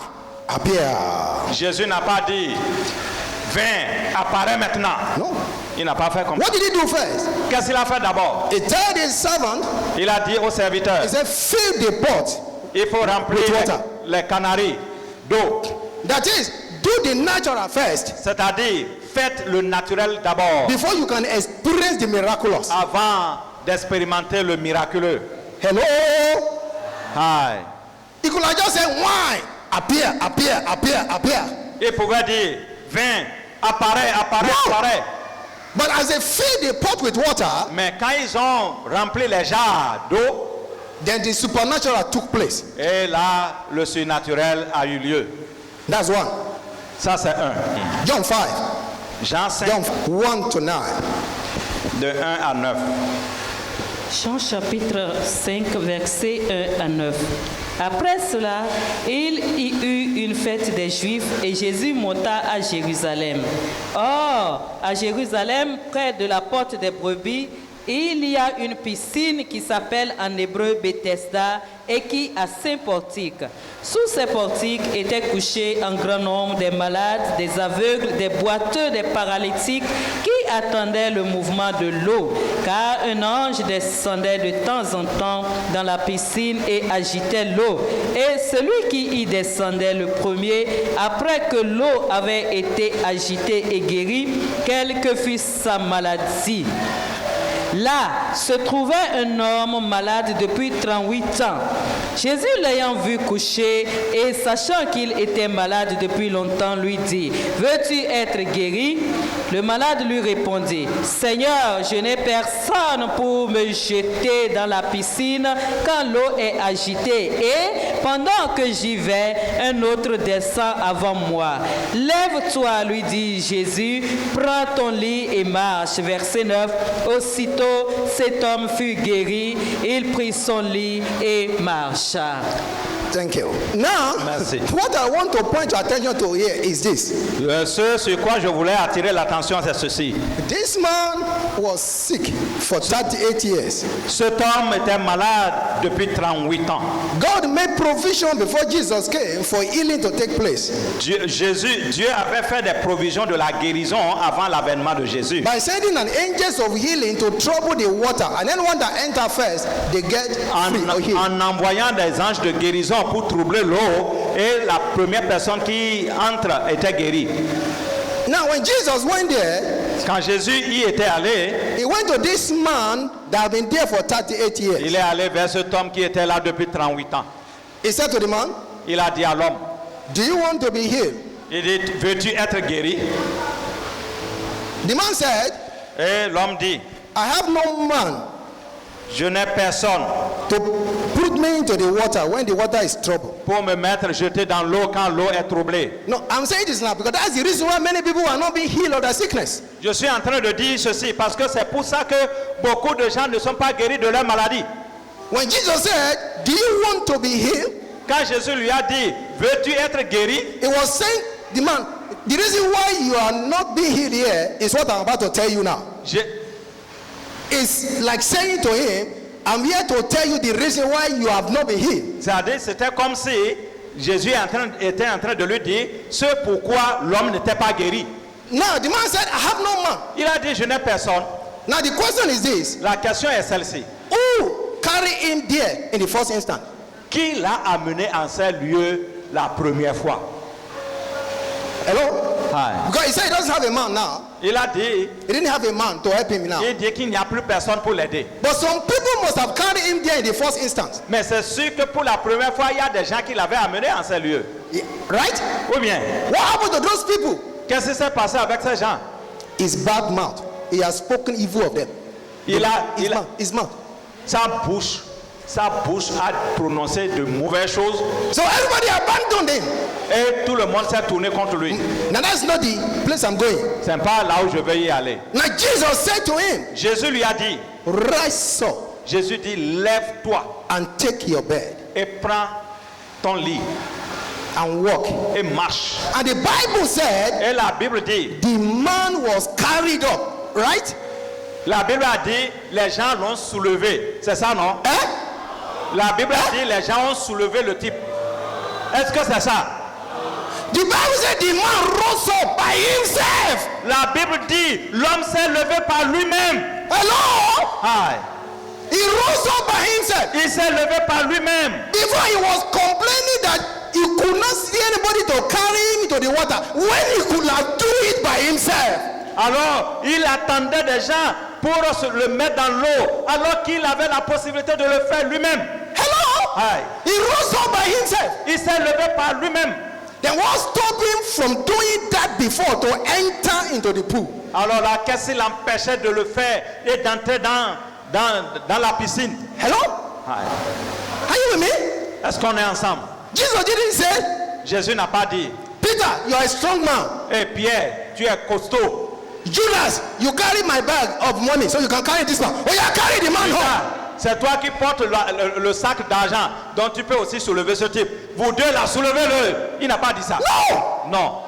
appear. Jésus n'a pas dit, vin, apparaît maintenant. No. Il n'a pas fait comme ça. What did he do first? Qu'est-ce qu'il a fait d'abord? He told his servant, Il a dit au serviteur, he said, fill the pot. il faut remplir With water. les canaries d'eau. That is, do the natural first C'est-à-dire, faites le naturel d'abord before you can experience the miraculous. avant d'expérimenter le miraculeux. Hello? Hi. He could have just said, wine, appear, appear, appear, appear. Il pouvait dire, vin, apparaît, apparaît, No. apparaît. But as they fill the pot with water, Mais quand ils ont rempli les jarres d'eau, then the supernatural took place. et là, le surnaturel a eu lieu. That's one. Ça, c'est un. John 5. Jean 5, John 1 to 9. de 1 à 9. Jean chapitre 5, versets 1 à 9. Après cela, il y eut une fête des Juifs et Jésus monta à Jérusalem. Or, à Jérusalem, près de la porte des brebis, il y a une piscine qui s'appelle en hébreu Bethesda et qui a 5 portiques. Sous ces portiques étaient couchés un grand nombre des malades, des aveugles, des boiteux, des paralytiques qui attendaient le mouvement de l'eau, car un ange descendait de temps en temps dans la piscine et agitait l'eau. Et celui qui y descendait le premier, après que l'eau avait été agitée et guérie, quelle que fût sa maladie. Là se trouvait un homme malade depuis 38 ans. Jésus l'ayant vu coucher et sachant qu'il était malade depuis longtemps, lui dit, « Veux-tu être guéri ?» Le malade lui répondit, « Seigneur, je n'ai personne pour me jeter dans la piscine quand l'eau est agitée. Et pendant que j'y vais, un autre descend avant moi. Lève-toi, lui dit Jésus, prends ton lit et marche. » Verset 9. Aussitôt, cet homme fut guéri, il prit son lit et marcha. Thank you. Now, Merci. what I want to point your attention to here is this. Ce sur quoi je voulais attirer l'attention, c'est ceci. This man was sick for 38 years. Cet homme était malade depuis 38 ans. God made provision before Jesus came for healing to take place. Dieu avait fait des provisions de la guérison avant l'avènement de Jésus. By sending an angels of healing to trouble the water, and anyone that enter first, they get free or healed. En envoyant des anges de guérison pour troubler l'eau, et la première personne qui entre était guérie. Now, when Jesus went there, Quand Jésus y était allé, he went to this man that had been there for 38 years. il est allé vers cet homme qui était là depuis 38 ans. He said to the man, Il a dit à l'homme, do you want to be healed? il dit, veux-tu être guéri? The man said, Et l'homme dit, I have no man je n'ai personne to put me into the water when the water is troubled. pour me mettre jeté dans l'eau quand l'eau est troublée. No, I'm saying this now because that's the reason why many people are not being healed of their sickness. Je suis en train de dire ceci parce que c'est pour ça que beaucoup de gens ne sont pas guéris de leur maladie. When Jesus said, do you want to be healed? Quand Jésus lui a dit, veux-tu être guéri? He was saying, the man, the reason why you are not being healed here is what I'm about to tell you now. It's like saying to him, I'm here to tell you the reason why you have not been healed. C'est-à-dire, c'était comme si Jésus était en train de lui dire ce pourquoi l'homme n'était pas guéri. Now, the man said, I have no man. Il a dit, je n'ai personne. Now, the question is this. La question est celle-ci. Who carried him there in the first instance? Qui l'a amené en ce lieu la première fois? Hello? Hi. Because he said he doesn't have a man now. Il a dit, He didn't have a man to help him now. il dit qu'il n'y a plus personne pour l'aider. But some people must have carried him there in the first instance. Mais c'est sûr que pour la première fois, il y a des gens qui l'avaient amené en ce lieu. Yeah, right? Ou bien, What happened to those people? qu'est-ce qui s'est passé avec ces gens? His bad mouth. He has spoken evil of them. His mouth. Sa bouche a prononcé de mauvaises choses So everybody abandoned him. et tout le monde s'est tourné contre lui. Now that's not the place I'm going. C'est pas là où je vais y aller. Now Jesus said to him, Jésus lui a dit, rise up Jésus dit, lève-toi and take your bed et prends ton lit and walk. et marche. And the Bible said Et la Bible dit, the man was carried up, right? la Bible a dit, les gens l'ont soulevé. C'est ça, non? Eh? La Bible a dit, les gens ont soulevé le type. Est-ce que c'est ça? The Bible said the man rose up by himself. La Bible dit, l'homme s'est levé par lui-même. Hello? Aïe. He rose up by himself. Il s'est levé par lui-même. Before he was complaining that he could not see anybody to carry him into the water when he could have do it by himself. Alors, il attendait des gens pour le mettre dans l'eau, alors qu'il avait la possibilité de le faire lui-même. Hello? Aye. He rose up by himself. Il s'est levé par lui-même. Then what stopped him from doing that before to enter into the pool? Alors là, qu'est-ce qui l'empêchait de le faire et d'entrer dans la piscine? Hello? Aye. Are you with me? Est-ce qu'on est ensemble? Jesus didn't say, Jésus n'a pas dit, Peter, you are a strong man. hé Pierre, tu es costaud. Judas, you carry my bag of money, so you can carry this man. Oh yeah, carry the man home. Judas, c'est toi qui portes le sac d'argent, donc tu peux aussi soulever ce type. Vous deux là, soulevez-le. Il n'a pas dit ça. No! Non.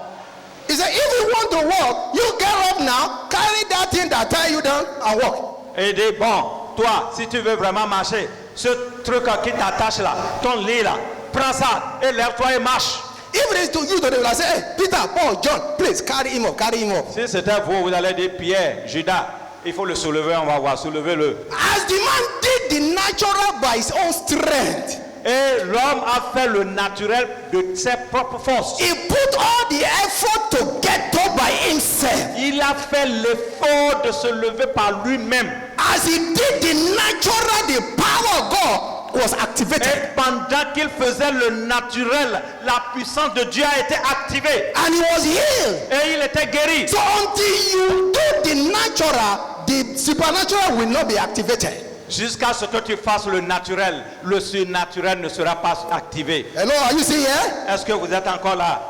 He said, if you want to walk, you get up now, carry that thing that tie you down and walk. Et il dit, bon, toi, si tu veux vraiment marcher, ce truc qui t'attache là, ton lit là, prends ça et lève-toi et marche. If it is to you, they will say, hey, Peter, Paul, John, please carry him up, carry him up. Si c'était vous, vous allez dire, Pierre, Judas, il faut le soulever, on va voir, soulevez-le. As the man did the natural by his own strength, Et l'homme a fait le naturel de ses propres forces. he put all the effort to get up by himself. Il a fait l'effort de se lever par lui-même. As he did the natural, the power of God was activated. Et pendant qu'il faisait le naturel, la puissance de Dieu a été activée. And he was healed. Et il était guéri. So until you do the natural, the supernatural will not be activated. Jusqu'à ce que tu fasses le naturel, le surnaturel ne sera pas activé. Hello, are you still here? Est-ce que vous êtes encore là?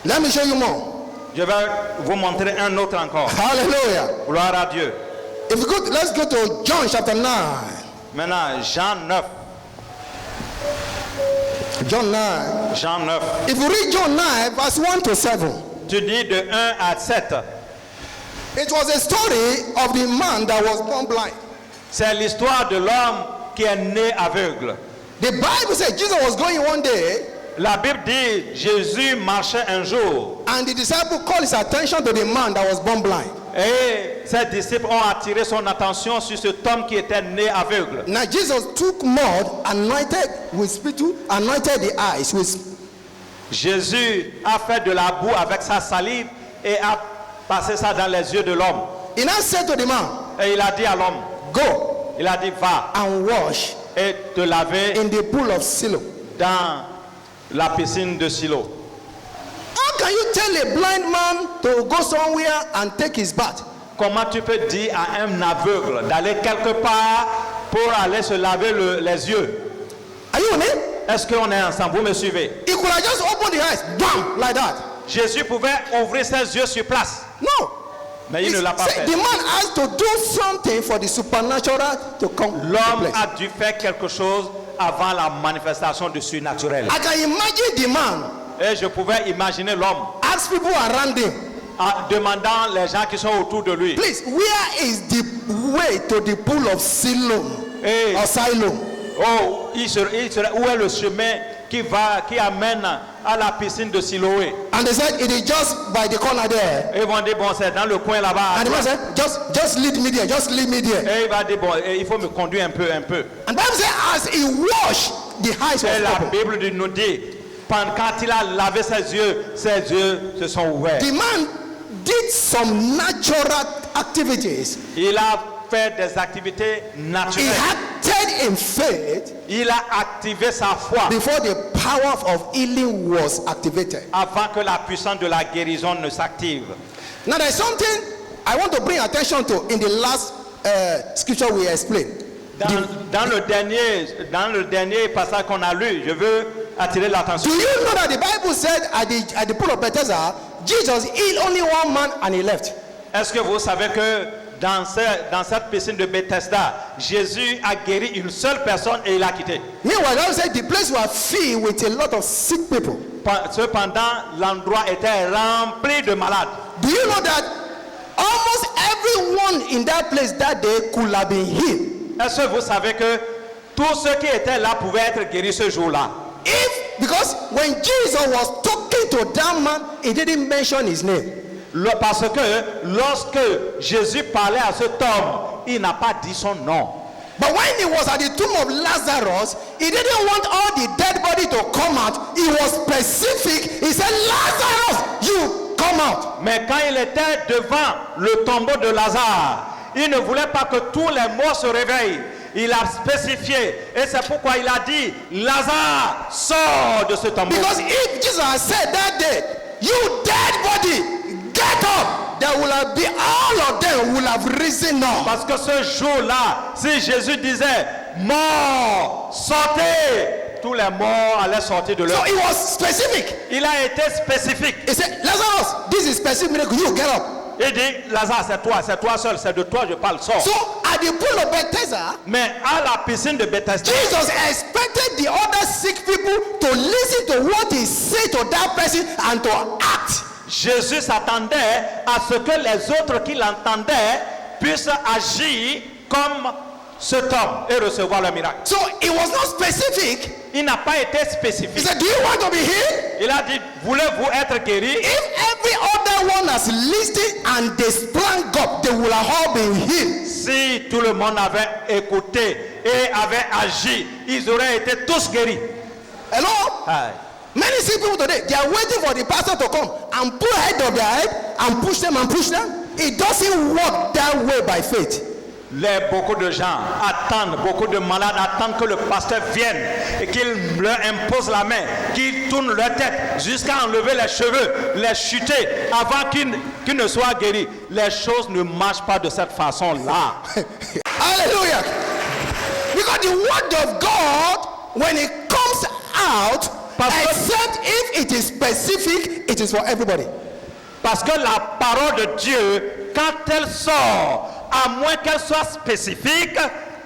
Let me show you more. Je vais vous montrer un autre encore. Hallelujah. Gloire à Dieu. If you go, let's go to John chapter 9. Maintenant, Jean 9. John 9. Jean 9. If you read John 9, verse 1 to 7, Tu dis de 1 à 7. it was a story of the man that was born blind. C'est l'histoire de l'homme qui est né aveugle. The Bible says Jesus was going one day, La Bible dit, Jésus marchait un jour and the disciple called his attention to the man that was born blind. et ses disciples ont attiré son attention sur cet homme qui était né aveugle. Now Jesus took mud, anointed with spittle, anointed the eyes with. Jésus a fait de la boue avec sa salive et a passé ça dans les yeux de l'homme. He now said to the man, Et il a dit à l'homme, go il a dit, va and wash et te laver in the pool of Siloam. dans la piscine de Silo. How can you tell a blind man to go somewhere and take his bath? Comment tu peux dire à un aveugle d'aller quelque part pour aller se laver les yeux? Are you with me? Est-ce qu'on est ensemble? Vous me suivez? He could have just opened the eyes, bam, like that. Jésus pouvait ouvrir ses yeux sur place, No. mais il ne l'a pas fait. The man has to do something for the supernatural to come to L'homme place. a dû faire quelque chose avant la manifestation du surnaturel. I can imagine the man Et je pouvais imaginer l'homme ask people around him, en demandant les gens qui sont autour de lui. please, where is the way to the pool of Siloam Hey. or Siloam? Oh, où est le chemin qui amène à la piscine de Siloé? And they said it is just by the corner there. Et ils vont dire, bon, c'est dans le coin là-bas. And the man said, just lead me there, just lead me there. Et il va dire, bon, il faut me conduire un peu. And Bible says as he washed, the eyes Et were la open. Bible nous dit, quand il a lavé ses yeux se sont ouverts. The man did some natural activities Il a faire des activités He naturelles. acted in faith Il a activé sa foi before the power of healing was activated. avant que la puissance de la guérison ne s'active. Now there's something I want to bring attention to in the last scripture we explained. Dans le dernier passage qu'on a lu, je veux attirer l'attention. Do you know that the Bible said at the pool of Bethesda, Jesus healed only one man and he left? Est-ce que vous savez que dans cette piscine de Bethesda, Jésus a guéri une seule personne et il a quitté? Meanwhile, the Bible said the place was filled with a lot of sick people. Cependant, l'endroit était rempli de malades. Do you know that almost everyone in that place that day could have been healed? Est-ce que vous savez que tous ceux qui étaient là pouvaient être guéris ce jour-là? Because when Jesus was talking to that man, he didn't mention his name. Parce que lorsque Jésus parlait à cet homme, il n'a pas dit son nom. But when he was at the tomb of Lazarus, he didn't want all the dead body to come out. He was specific. He said, Lazarus, you come out. Mais quand il était devant le tombeau de Lazare, il ne voulait pas que tous les morts se réveillent. Il a spécifié. Et c'est pourquoi il a dit, Lazare, sors de ce tombeau. Because if Jesus had said that day, you dead body, get up, there will have been, all of them will have risen up. Parce que ce jour-là, si Jésus disait, mort, sortez, tous les morts allaient sortir de leur. So he was specific. Il a été spécifique. He said, Lazarus, this is specific miracle. You get up. Il dit, Lazare, c'est toi seul, c'est de toi je parle, sors. So at the pool of Bethesda, Mais à la piscine de Bethesda, Jesus expected the other sick people to listen to what he said to that person and to act. Jésus s'attendait à ce que les autres qui l'entendaient puissent agir comme cet homme et recevoir le miracle. So it was not specific. Il n'a pas été He spécifique. said, do you want to be healed? Il a dit, voulez-vous être guéri? If every other one has listened and they sprang up, they would have all been healed. Si tout le monde avait écouté et avait agi, ils auraient été tous guéris. Hello? Aye. Many sick people today, they are waiting for the pastor to come and put head of their head and push them and push them. It doesn't work that way by faith. Beaucoup de gens attendent, beaucoup de malades attendent que le pasteur vienne et qu'il leur impose la main, qu'il tourne leur tête jusqu'à enlever les cheveux, les chuter avant qu'ils ne soient guéris. Les choses ne marchent pas de cette façon-là. Hallelujah. Because the word of God, when it comes out, except if it is specific, it is for everybody. Parce que la parole de Dieu, quand elle sort, à moins qu'elle soit spécifique,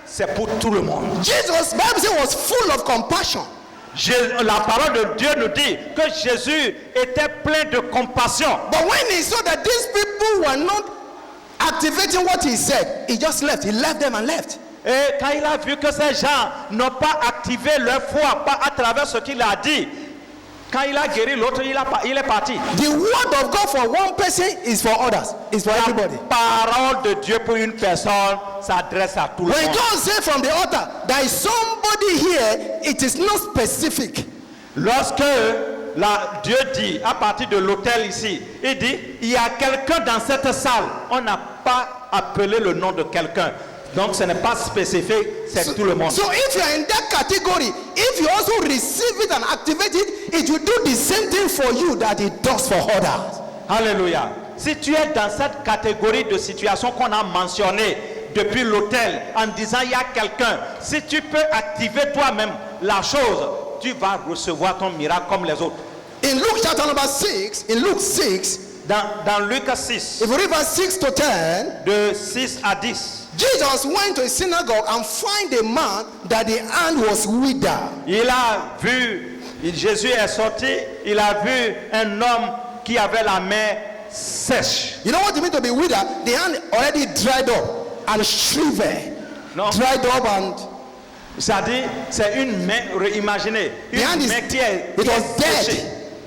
c'est pour tout le monde. Jesus, Bible says, was full of compassion. La parole de Dieu nous dit que Jésus était plein de compassion. But when he saw that these people were not activating what he said, he just left. He left them and left. Et quand il a vu que ces gens n'ont pas activé leur foi, pas à travers ce qu'il a dit, quand il a guéri l'autre, il est parti. The word of God for one person is for others. It's for everybody. La parole de Dieu pour une personne s'adresse à tout le When monde. God said from the altar, there is somebody here, it is not specific. Lorsque Dieu dit, à partir de l'autel ici, il dit, il y a quelqu'un dans cette salle. On n'a pas appelé le nom de quelqu'un. Donc ce n'est pas spécifique, c'est tout le monde. So if you are in that category, if you also receive it and activate it, it will do the same thing for you that it does for others. Alléluia. Si tu es dans cette catégorie de situation qu'on a mentionnée depuis l'autel, en disant il y a quelqu'un, si tu peux activer toi-même la chose, tu vas recevoir ton miracle comme les autres. In Luke chapter number 6, in Luke 6, Dans Luc 6, if you read verse 6 to 10, de 6 à 10, Jesus went to a synagogue and find a man that the hand was withered. il a vu, Jésus est sorti, il a vu un homme qui avait la main sèche. You know what it means to be withered? The hand already dried up and shriveled. Non. Dried up and C'est-à-dire, c'est une main, imaginez, une The hand is- main qui est it was dead. séchée.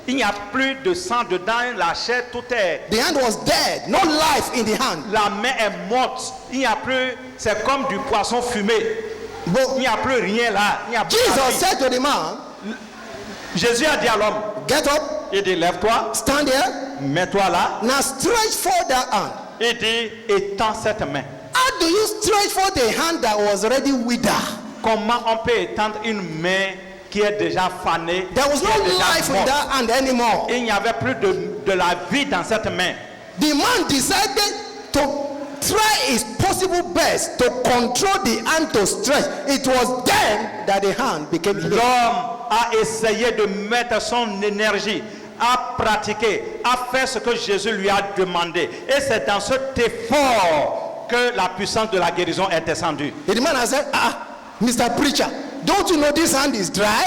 Il n'y a plus de sang dedans, la chair, tout est... the hand was dead. No life in the hand. La main est morte. Il n'y a plus... C'est comme du poisson fumé. Il But n'y a plus rien là. Il n'y a plus la Jesus vie. said to the man, Jésus a dit à l'homme, get up, il dit, lève-toi, stand there, mets-toi là. now stretch forth that hand. Il dit, étends cette main. At How do you stretch forth a hand that was already withered? Comment on peut étendre une main qui est déjà fanée, There was qui no est déjà life in morte? that hand anymore. Il n'y avait plus de la vie dans cette main. The man decided to try his possible best to control the hand to stretch. It was then that the hand became healed. L'homme a essayé de mettre son énergie à pratiquer, à faire ce que Jésus lui a demandé. Et c'est dans cet effort que la puissance de la guérison est descendue. The man has said, Mr. Preacher, don't you know this hand is dry?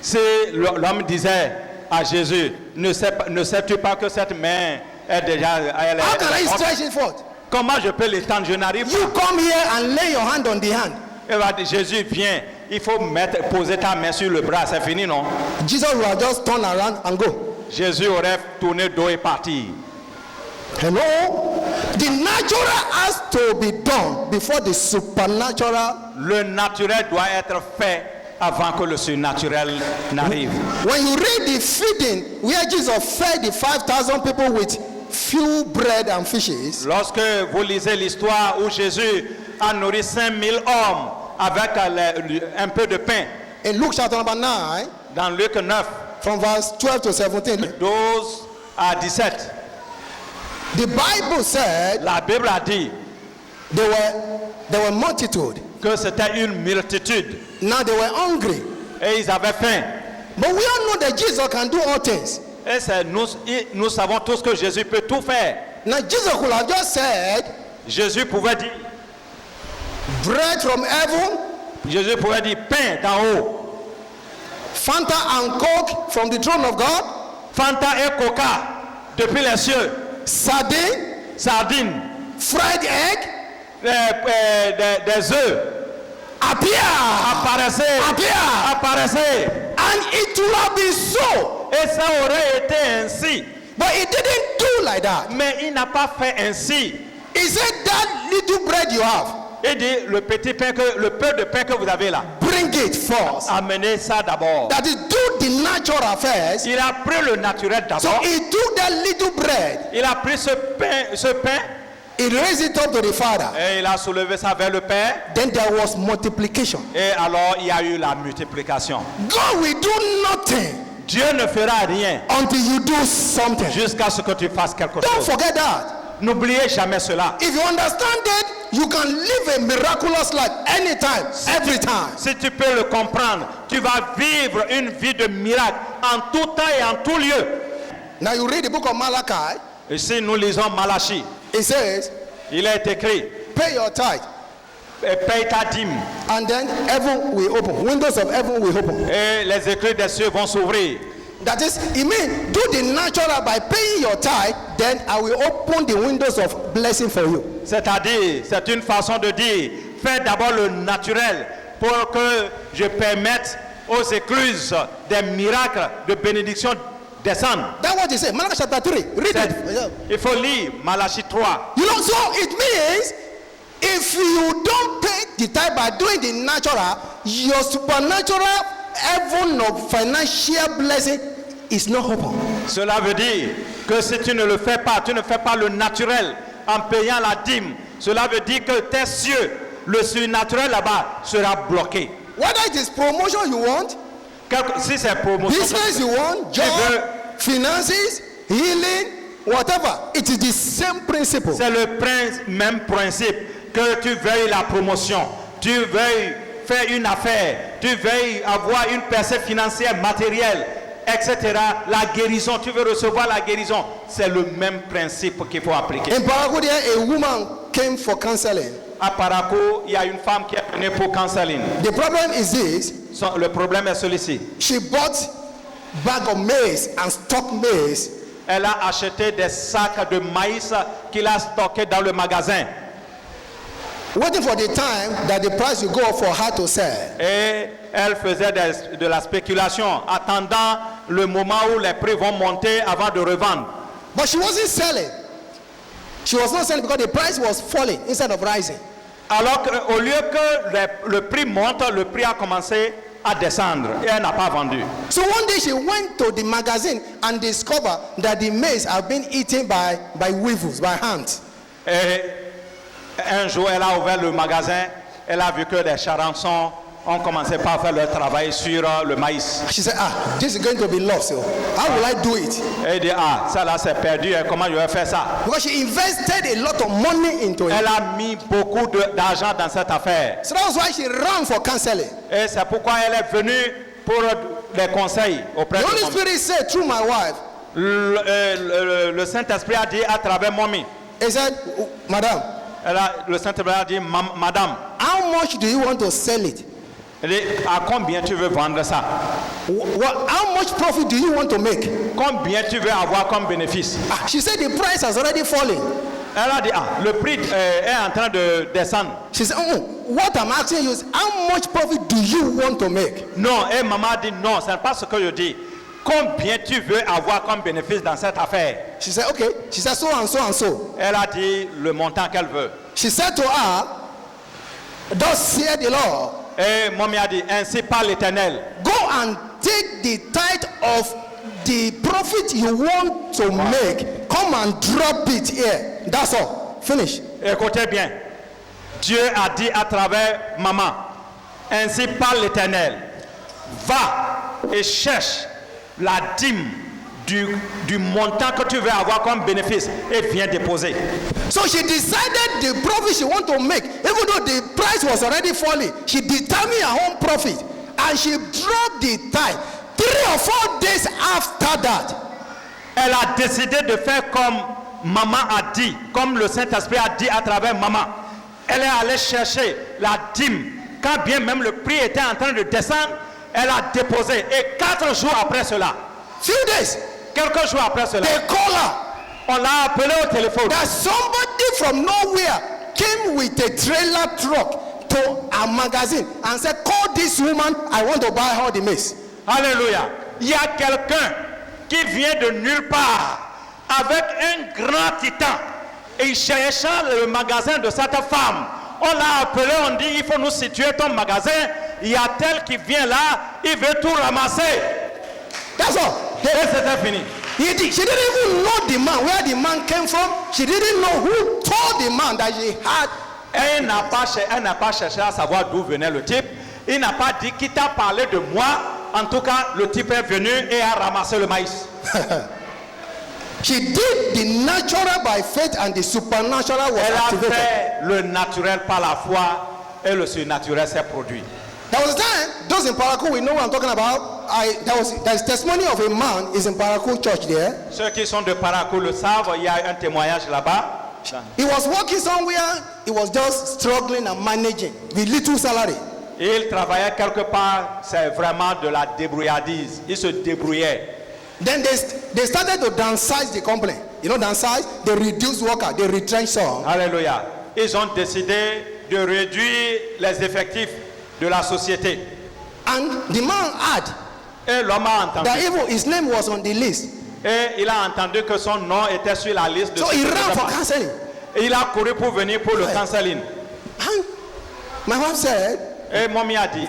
C'est l'homme disait à Jésus, ne sais-tu pas que cette main est déjà... How can I stretch it forth? Comment je peux l'étendre? Je n'arrive You pas. come here and lay your hand on the hand. Et va dire, Jésus, viens. Il faut poser ta main sur le bras. C'est fini, non? Jesus will have just turn around and go. Jésus aurait tourné dos et parti. Hello? The natural has to be done before the supernatural. Le naturel doit être fait avant que le surnaturel n'arrive. When you read the feeding where Jesus fed the 5,000 people with few bread and fishes, Lorsque vous lisez l'histoire où Jésus a nourri 5000 hommes avec un peu de pain, in Luke chapter number 9, dans Luc 9, from verse 12 to 17, 12 à 17, the Bible said la Bible a dit there were multitude. que c'était une multitude Now they were hungry. et ils avaient faim. But we all know that Jesus can do all things. Et nous savons tous que Jésus peut tout faire. Now Jesus could have just said, Jésus pouvait dire, bread from heaven, Jésus pouvait dire pain d'en haut, Fanta and Coke from the throne of God, Fanta et Coca depuis les cieux, sardine, sardines, fried egg, des œufs, apparaissaient. and it will have been so. Et ça aurait été ainsi. But he didn't do like that. Mais il n'a pas fait ainsi. He said, that little bread you have, Il dit le peu de pain que vous avez là, bring it first. amenez ça d'abord. That is, do the natural affairs. Il a pris le naturel So d'abord. he took that little bread, Il a pris ce pain he raised it up to the Father. et il a soulevé ça vers le Père. Then there was multiplication. Et alors il y a eu la multiplication. God will do nothing Dieu ne fera rien until you do something. jusqu'à ce que tu fasses quelque Don't chose. forget that. N'oubliez jamais cela. If you understand it, you can live a miraculous life anytime, every time. Si tu peux le comprendre, tu vas vivre une vie de miracle en tout temps et en tout lieu. Now you read the book of Malachi. Ici, nous lisons Malachie. It says, Il est écrit, pay your tithe, paye ta dîme and then heaven will open. Windows of heaven will open. et les écrits des cieux vont s'ouvrir. That is, it means do the natural by paying your tithe, then I will open the windows of blessing for you. C'est-à-dire, c'est une façon de dire, fais d'abord le naturel pour que je permette aux écluses des miracles de bénédiction descendre. That's what he said. Malachi chapter 3. Read it. Il faut lire Malachie 3. You know, so it means if you don't pay the tithe by doing the natural, your supernatural heaven of financial blessing is not open. Cela veut dire que si tu ne le fais pas, tu ne fais pas le naturel en payant la dîme, cela veut dire que tes cieux, le surnaturel là-bas sera bloqué. Whether it is promotion you want, Si c'est promotion, business you want, job, veux- finances, healing, whatever, it is the same principle. c'est le même principe que tu veuilles la promotion, tu veuilles faire une affaire, tu veuilles avoir une percée financière, matérielle, etc. La guérison, tu veux recevoir la guérison, c'est le même principe qu'il faut appliquer. In Paraguay, a woman came for counseling. À Parakou, il y a une femme qui est venue pour counseling. The problem is this: Le problème est celui-ci. she bought bag of maize and stock maize, Elle a acheté des sacs de maïs qu'il a stockés dans le magasin. waiting for the time that the price will go up for her to sell. Et elle faisait de la spéculation, attendant le moment où les prix vont monter avant de revendre. But she wasn't selling. She was not selling because the price was falling instead of rising. Alors qu'au lieu que le prix monte, le prix a commencé à descendre et elle n'a pas vendu. So one day she went to the magazine and discovered that the maize have been eaten by weevils, by ants. Et Un jour, elle a ouvert le magasin, elle a vu que les charançons ont commencé par faire leur travail sur le maïs. She said, this is going to be lost. So how will I do it? Elle dit, ça là c'est perdu, comment je vais faire ça? Because she invested a lot of money into it. Elle a mis beaucoup d'argent dans cette affaire. So that was why she ran for counseling. Et c'est pourquoi elle est venue pour des conseils auprès The de Holy moi. Spirit said through my wife, Le Saint-Esprit a dit à travers Mommy. he said, Madam, Le Saint-Esprit a dit, Madame, how much do you want to sell it? elle dit, à combien tu veux vendre ça? How much profit do you want to make? Combien tu veux avoir comme bénéfice? She said the price has already fallen. Elle a dit, le prix est en train de descendre. She said, what I'm asking you is, how much profit do you want to make? Non, et maman a dit, non, ce n'est pas ce que je dis. Combien tu veux avoir comme bénéfice dans cette affaire? She said, okay. She said, so and so and so. Elle a dit le montant qu'elle veut. She said to her, thus saith the Lord, Et Mommy a dit, ainsi par l'Éternel, go and take the tithe of the profit you want to make. Come and drop it here. That's all. Finish. écoutez bien, Dieu a dit à travers maman, ainsi par l'Éternel, va et cherche la dîme du montant que tu veux avoir comme bénéfice et viens déposer. So she decided the profit she want to make, even though the price was already falling. She determined her own profit and she dropped the tithe. 3 or 4 days after that, Elle a décidé de faire comme maman a dit, comme le Saint-Esprit a dit à travers maman. Elle est allée chercher la dîme. Quand bien même le prix était en train de descendre, elle a déposé. Et 4 jours après cela, few days, quelques jours après cela, they call her on l'a appelé au téléphone. that somebody from nowhere came with a trailer truck to a magazine and said, call this woman, I want to buy her the maize. Alléluia. Il y a quelqu'un qui vient de nulle part avec un grand titan et il cherchait le magasin de cette femme. On l'a appelé, on dit, il faut nous situer ton magasin. Il y a tel qui vient là, il veut tout ramasser. That's all. Et c'était fini. She didn't even know the man, where the man came from. She didn't know who told the man that she had. Elle n'a pas cherché à savoir d'où venait le type. Il n'a pas dit qui t'a parlé de moi. En tout cas, le type est venu et a ramassé le maïs. She did the natural by faith and the supernatural was Elle a activated. fait le naturel par la foi et le surnaturel s'est produit. There was a time, those in Parakou, we know what I'm talking about. There's testimony of a man is in Parakou church there. Ceux qui sont de Parakou le savent, il y a un témoignage là-bas. He was working somewhere, he was just struggling and managing with little salary. Il travaillait quelque part, c'est vraiment de la débrouillardise. Il se débrouillait. Then they started to downsize the company. You know, downsize, they reduce workers, they retrench some. Alléluia. Ils ont décidé de réduire les effectifs de la société. And the man had Et l'homme a entendu. that even his name was on the list. Et il a entendu que son nom était sur la liste de So ceux he qui ran for devaient- counseling. Et il a couru pour venir pour le counseling. And my wife said, Et Mommy a dit,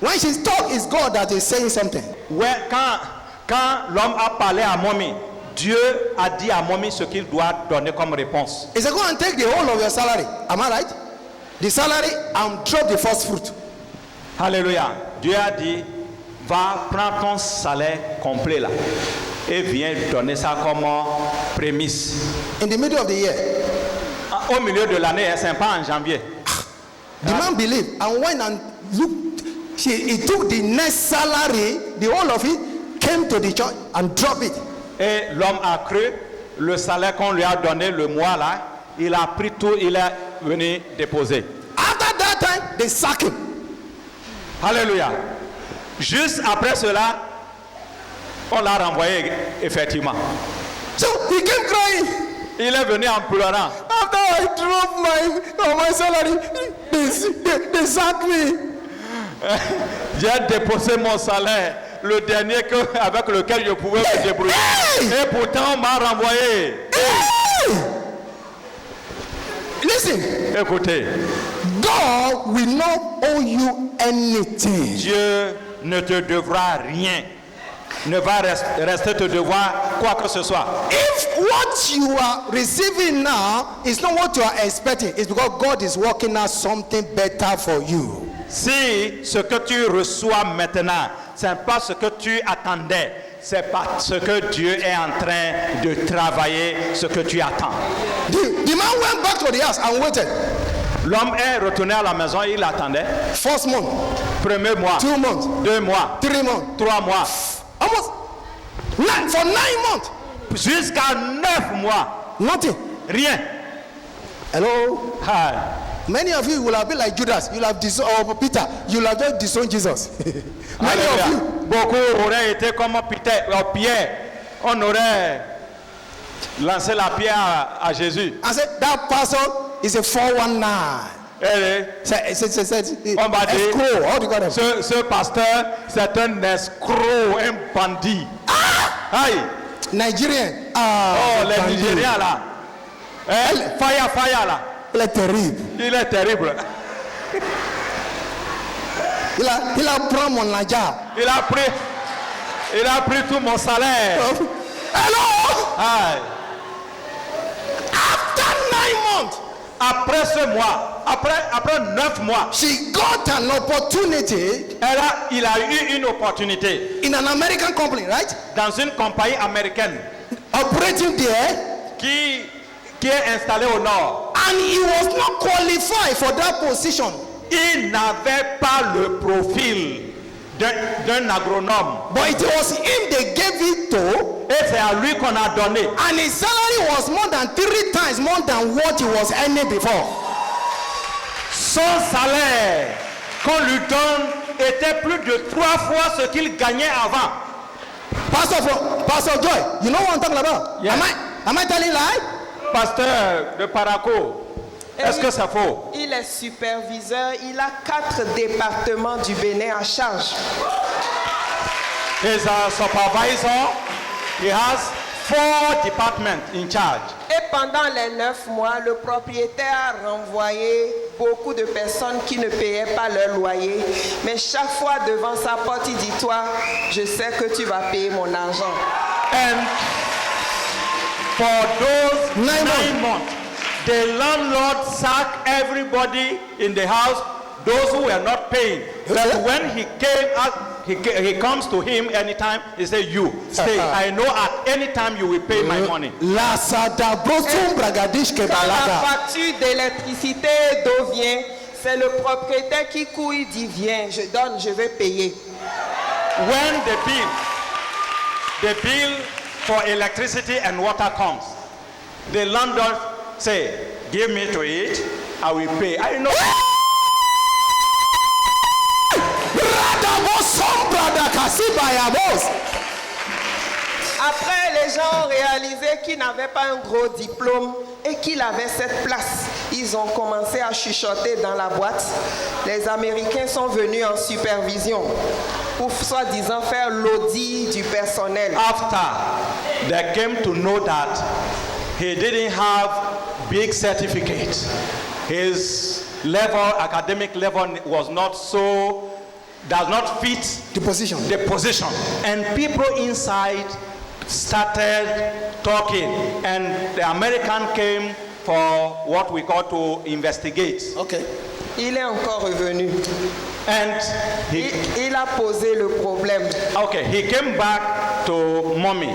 when she talk, it's God that is saying something. ouais, quand l'homme a parlé à Mommy, Dieu a dit à Mommy ce qu'il doit donner comme réponse. He said, go and take the whole of your salary. Am I right? The salary and drop the first fruit. Alléluia. Dieu a dit, va prendre ton salaire complet là et viens donner ça comme prémisse. In the middle of the year, Au milieu de l'année, c'est pas en janvier. the man believed and went and looked. He took the next salary, the whole of it, came to the church and dropped it. Et l'homme a cru, le salaire qu'on lui a donné le mois là, il a pris tout, il est venu déposer. After that time, they sacked him. Alléluia. Juste après cela, on l'a renvoyé effectivement. So he came crying. Il est venu en pleurant. After I dropped my salary, they sacked me. J'ai déposé mon salaire, le dernier avec lequel je pouvais me débrouiller. Hey! Et pourtant, on m'a renvoyé. Hey! Listen, Écoutez, God will not owe you anything. Dieu ne te devra rien. Ne va rester te devoir quoi que ce soit. If what you are receiving now is not what you are expecting, it's because God is working out something better for you. Si ce que tu reçois maintenant, ce n'est pas ce que tu attendais, c'est parce que Dieu est en train de travailler ce que tu attends. The man went back to the house and waited. L'homme est retourné à la maison, il attendait. First month, Premier mois, 2 months, 2 mois, 3 months, 3 mois, almost for 9 months. jusqu'à 9 mois. Nothing. Rien. Hello. Ah, Many of you will have been like Judas. You will have disowned Peter. You will have just disowned Jesus. Many of alléluia. you. Beaucoup auraient été comme Pierre. On aurait lancé la pierre à Jésus. I said that person is a 419. On va dire, Escrow. How do you call them? ce pasteur, c'est un escroc, un bandit. Aïe. Nigerian. Oh, les Nigériens là. Fire là. Il est terrible. Il est terrible. Il a pris mon naja. Il a pris tout mon salaire. Hello. Aïe. After 9 months, Après ce mois, après 9 mois, she got an opportunity il a eu une opportunité in an American company, right? dans une compagnie américaine Operating there, qui est installée au nord. and he was not qualified for that position. Il n'avait pas le profil d'un agronome. But it was him they gave it to, Et c'est à lui qu'on a donné. and his salary was more than 3 times more than what he was earning before. Son salaire qu'on lui donne était plus de 3 fois ce qu'il gagnait avant. Pastor Joy, you know what I'm talking about? Yeah. Am I telling lie? Pasteur de Paraco, est-ce que c'est faux? Il est superviseur, il a 4 départements du Bénin à charge. He's a supervisor. He has 4 departments in charge. Et pendant les 9 mois, le propriétaire a renvoyé beaucoup de personnes qui ne payaient pas leur loyer. Mais chaque fois devant sa porte, il dit, toi, je sais que tu vas payer mon argent. And for those 9 months, the landlord sacked everybody in the house, those who were not paying. But when he came out, he comes to him anytime, he says, you stay. I know at any time you will pay my money. La sada brosum bragadish Quand la kebalaga. facture d'électricité et d'eau vient, c'est le propriétaire qui court, il dit, viens, je donne, je vais payer. When the bill for electricity and water comes, the landlord say, give me to it, I will pay. I know. Après, les gens ont réalisé qu'il n'avait pas un gros diplôme et qu'il avait cette place. Ils ont commencé à chuchoter dans la boîte. Les Américains sont venus en supervision pour soi-disant faire l'audit du personnel. After they came to know that he didn't have big certificates, his level, academic level was not so, does not fit The position. the position. And people inside started talking, and the American came for what we call to investigate. Okay. Il est encore revenu. And Il a posé le problème. he came back to mommy.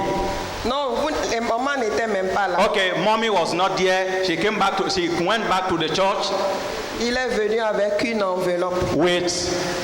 Non, les mamans n'étaient même pas là. Okay, mommy was not there. She went back to the church Il est venu avec une enveloppe. with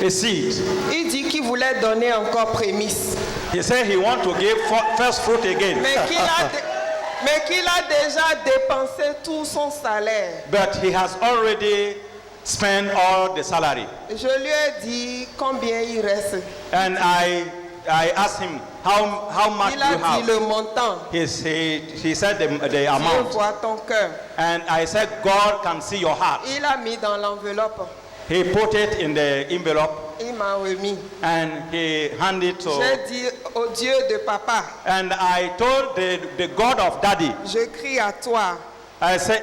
a seed. Il dit qu'il voulait donner encore prémisse. He said he want to give first fruit again. Mais qu'il a déjà dépensé tout son salaire. But he has already spent all the salary. Je lui ai dit combien il reste. And I asked him, how much Il do a you dit have? le montant. He said the Dieu amount. voit ton cœur. And I said, God can see your heart. Il a mis dans l'enveloppe. He put it in the envelope Il m'a remis. and he handed it to. J'ai dit au Dieu de papa, And I told the God of daddy, je crie à toi, I said,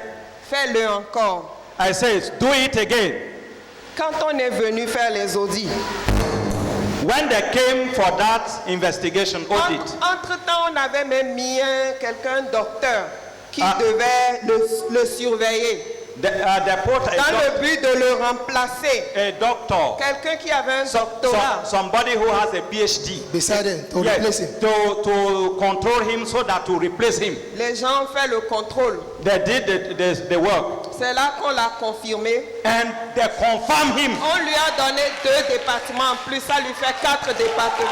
fais-le encore. do it again. Quand on est venu faire les audits, When they came for that investigation audit, Entre-temps, on avait même mis quelqu'un docteur qui devait le surveiller. they put Dans le but de le remplacer. a doctor, Quelqu'un qui avait un doctorat. somebody who has a PhD, beside him to replace him. to control him so that to replace him. Les gens ont fait le contrôle. They did the work C'est là qu'on l'a confirmé. and they confirmed him. On lui a donné 2 départements en plus. Ça lui fait 4 départements.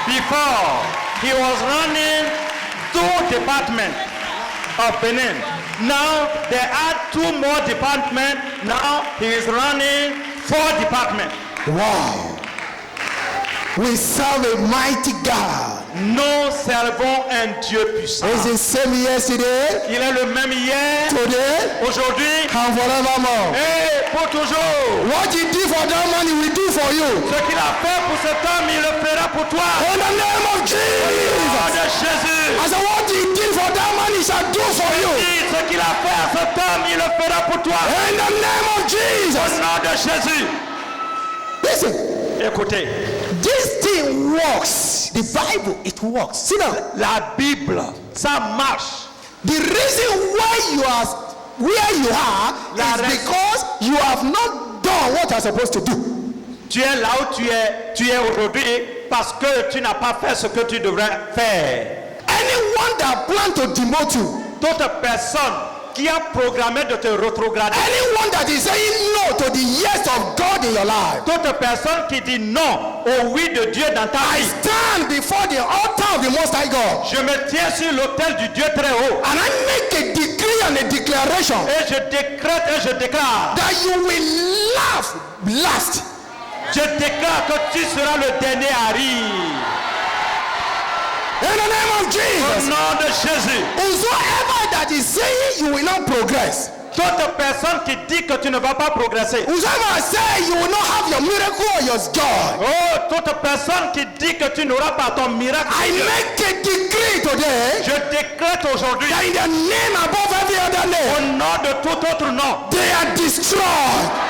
Before he was running 2 departments of Benin. Now they add 2 more departments. Now he is running 4 departments. Wow. We serve a mighty God. Nous servons un Dieu puissant. Is the same yesterday, Il est le même hier, today, aujourd'hui and forevermore. et pour toujours. What he did for that man, he will do for you. Ce qu'il a fait pour cet homme, il le fera pour toi. In the name of Au nom Jesus. de Jésus. I said, what he did for that man, he shall do for you. Ce qu'il a fait à cet homme, il le fera pour toi. In the name of Au Jesus. nom de Jésus. Listen, Écoutez, this thing works. The Bible, it works. See now, la Bible, ça marche. the reason why you are where you are is because you have not done what you are supposed to do. Tu es là où tu es aujourd'hui parce que tu n'as pas fait ce que tu devrais faire. Anyone that plan to demote you, Toute personne qui a programmé de te rétrograder, anyone that is saying no to the yes of God in your life, toute personne qui dit non au oui de Dieu dans ta I vie, stand before the altar of the Most High God je me tiens sur l'autel du Dieu très haut and I make a decree and a declaration et je décrète et je déclare, that you will laugh last. je déclare que tu seras le dernier à rire. In the name of Au Jesus. nom de Jésus. Whosoever that is saying you will not progress, Toute personne qui dit que tu ne vas pas progresser. whosoever say you will not have your miracle or your joy, Oh, toute personne qui dit que tu n'auras pas ton miracle. I make a decree today Je décrète aujourd'hui, that in the name above every other au name, nom de tout autre nom, they are destroyed.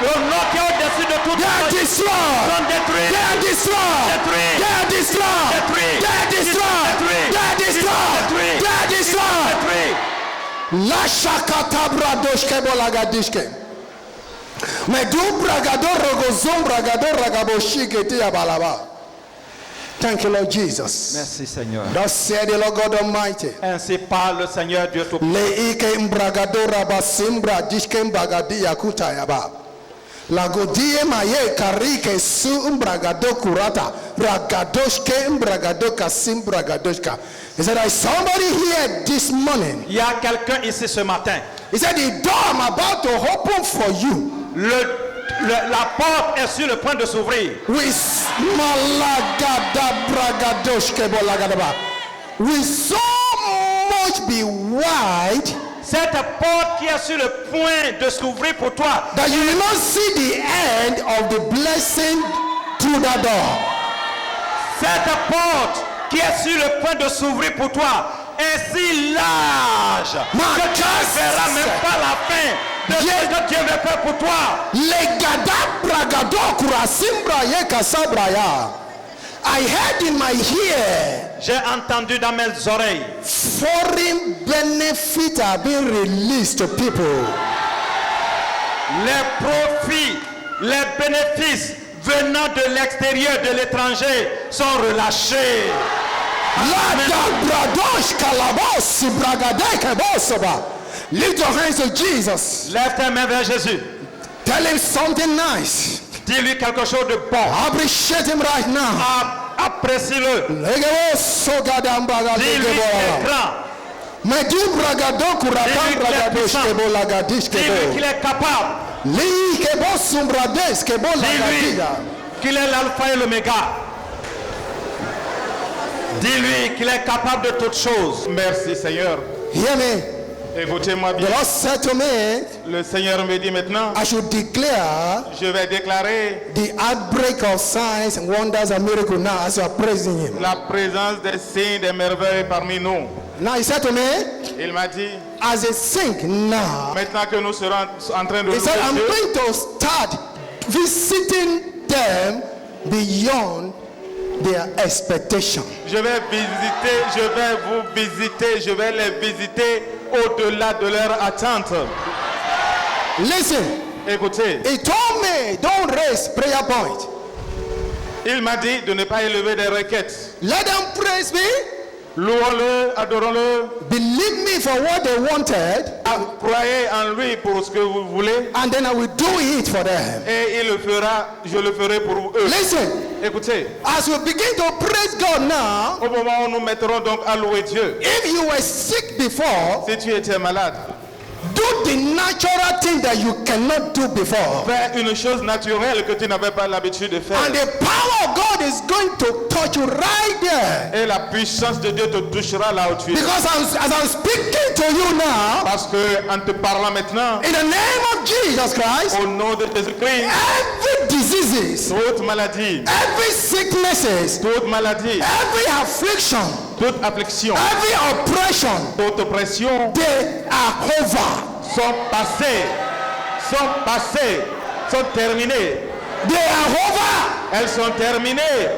le nom qui est au-dessus de tout They are nom, destroyed. sont détruits. They are destroyed. Détruits. They are destroyed. Détruits. They are destroyed. Détruits. They are destroyed. Détruits. They are destroyed. Détruits. La shakata bradoshke bolagadishke. Medu bragado rogozom bragado ragaboshike tia balaba. Thank you, Lord Jesus. Merci Seigneur. Thus said the Lord God Almighty. Ainsi parle le Seigneur Dieu tout. Leike mbragado rabasimbra dishke mbagadi yakuta yaba. Lagodie maye karike su mbragado kurata bragadoshke mbragado kasim bragadoshka. He said, "Is somebody here this morning?" Il y a quelqu'un ici ce matin. He said, "The door I'm about to open for you La porte est sur le point de s'ouvrir. with malagada bragadoshke bolagadaba will so much be wide Cette porte qui est sur le point de s'ouvrir pour toi. that you will not see the end of the blessing through that door." Cette porte qui est sur le point de s'ouvrir pour toi est si large que tu ne verras même pas la fin de ce que Dieu veut faire pour toi. Legada bragado kurasimbra ye kasabraya. I heard in my ear J'ai entendu dans mes oreilles foreign benefits are being released to people. les profits, les bénéfices venant de l'extérieur, de l'étranger sont relâchés. Lada bradosh kalabos bragadeke bosoba. Lift your hands to Jesus. Lève tes mains vers Jésus. Tell him something nice. Dis-lui quelque chose de bon. Appreciate him right now. Apprécie-le. Legebo sogadamba Dis-lui qu'il est gadegebo. grand. Medu bragado kuratam bragadosh kebo lagadish Dis-lui kebo. qu'il est capable. Li kebo sumbrades kebo Dis-lui lagadiga. qu'il est l'alpha et l'oméga. Dis-lui qu'il est capable de toutes choses. Merci Seigneur. Hear me. Écoutez-moi The bien. Lord said to me, Le Seigneur me dit maintenant, I should declare je vais déclarer the outbreak of signs and wonders and miracles now as you are praising him. la présence des signes, des merveilles parmi nous. Now he said to me, Il m'a dit, as they sing now, maintenant que nous serons en train de he said, I'm louer Dieu, going to start visiting them beyond their expectation. je vais vous visiter, je vais les visiter au-delà de leur attente. Listen, Écoutez, he told me, don't raise prayer point. il m'a dit de ne pas élever des requêtes. Let them praise me, Louons-le, adorons-le, believe me for what they wanted, croyez en lui pour ce que vous voulez, and then I will do it for them. et il le fera, je le ferai pour eux. Listen, Écoutez, as we begin to praise God now, au moment où nous mettrons donc à louer Dieu, if you were sick before, si tu étais malade, do the natural thing that you cannot do before. fais une chose naturelle que tu n'avais pas l'habitude de faire. And the power of God is going to touch you right there. Et la puissance de Dieu te touchera là où tu es. Because as I'm speaking to you now, Parce que en te parlant maintenant, in the name of Jesus Christ, au nom de Jésus-Christ, every diseases, toute maladie, every sicknesses, every affliction, toute affliction, every oppression, toute oppression they are over. sont passées, sont terminées. They are over. Elles sont terminées.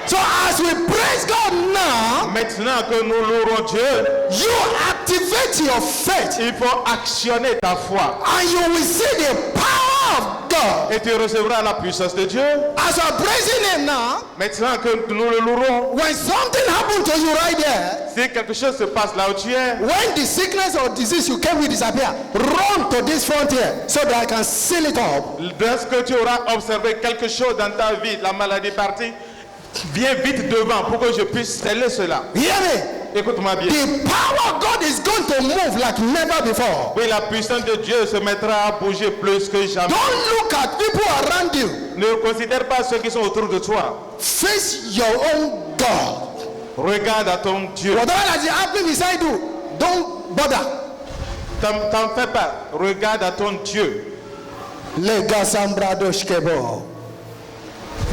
So as we praise God now, Maintenant que nous louons Dieu, you activate your faith il faut actionner ta foi. and you will see the power of God. Et tu recevras la puissance de Dieu. As we're praising Him now, Maintenant que nous le louons, when something happened to you right there, si quelque chose se passe là où tu es, when the sickness or disease you came with disappear, run to this frontier so that I can seal it up. lorsque tu auras observé quelque chose dans ta vie, la maladie partie, viens vite devant pour que je puisse sceller cela. Hear me? Écoute-moi bien. The power of God is going to move like never before. Oui, la puissance de Dieu se mettra à bouger plus que jamais. Don't look at people around you. Ne considère pas ceux qui sont autour de toi. Face your own God. Regarde à ton Dieu. Whatever that is happening beside you, don't bother. T'en fais pas. Regarde à ton Dieu.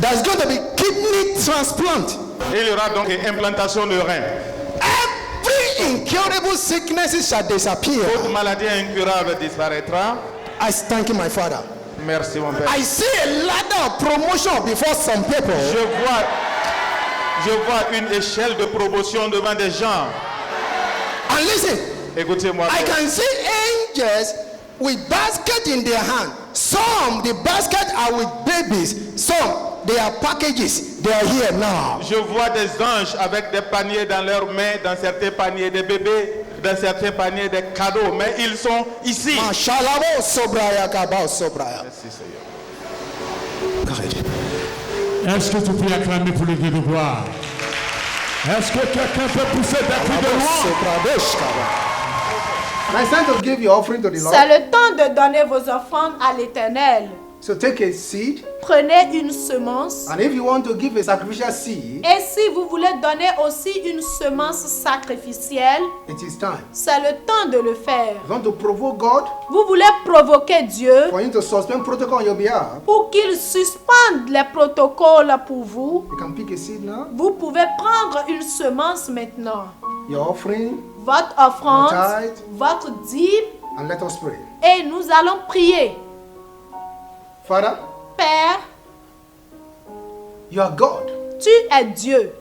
There's going to be kidney transplant. Il y aura donc une implantation de rein. Every incurable sickness shall disappear. Toute maladie incurable disparaîtra. I thank you, my Father. Merci mon Père. I see a ladder of promotion before some people. Je vois une échelle de promotion devant des gens. And listen, Écoutez-moi. I can see angels with basket in their hand. Some, the basket are with babies. Some, they are packages. They are here now. Je vois des anges avec des paniers dans leurs mains, dans certains paniers des bébés, dans certains paniers des cadeaux, mais ils sont ici. Mashallah, sobraya, kabao, sobraya. Merci Seigneur. Est-ce que tu peux acclamer pour le Dieu de gloire? Est-ce que quelqu'un peut pousser des cris de louange? And it's time to give your offering to the Lord. C'est le temps de donner vos offrandes à l'Éternel. So take a seed, Prenez une semence. and if you want to give a sacrificial seed, Et si vous voulez donner aussi une semence sacrificielle, it is time. c'est le temps de le faire. If you want to provoke God Vous voulez provoquer Dieu for him to suspend protocol on your behalf, pour qu'il suspende les protocoles pour vous. you can pick a seed now. Vous pouvez prendre une semence maintenant. Your offering, Votre offrande, Your tithe. votre dîme, and let us pray. et nous allons prier. Father, Père, you are God, tu es Dieu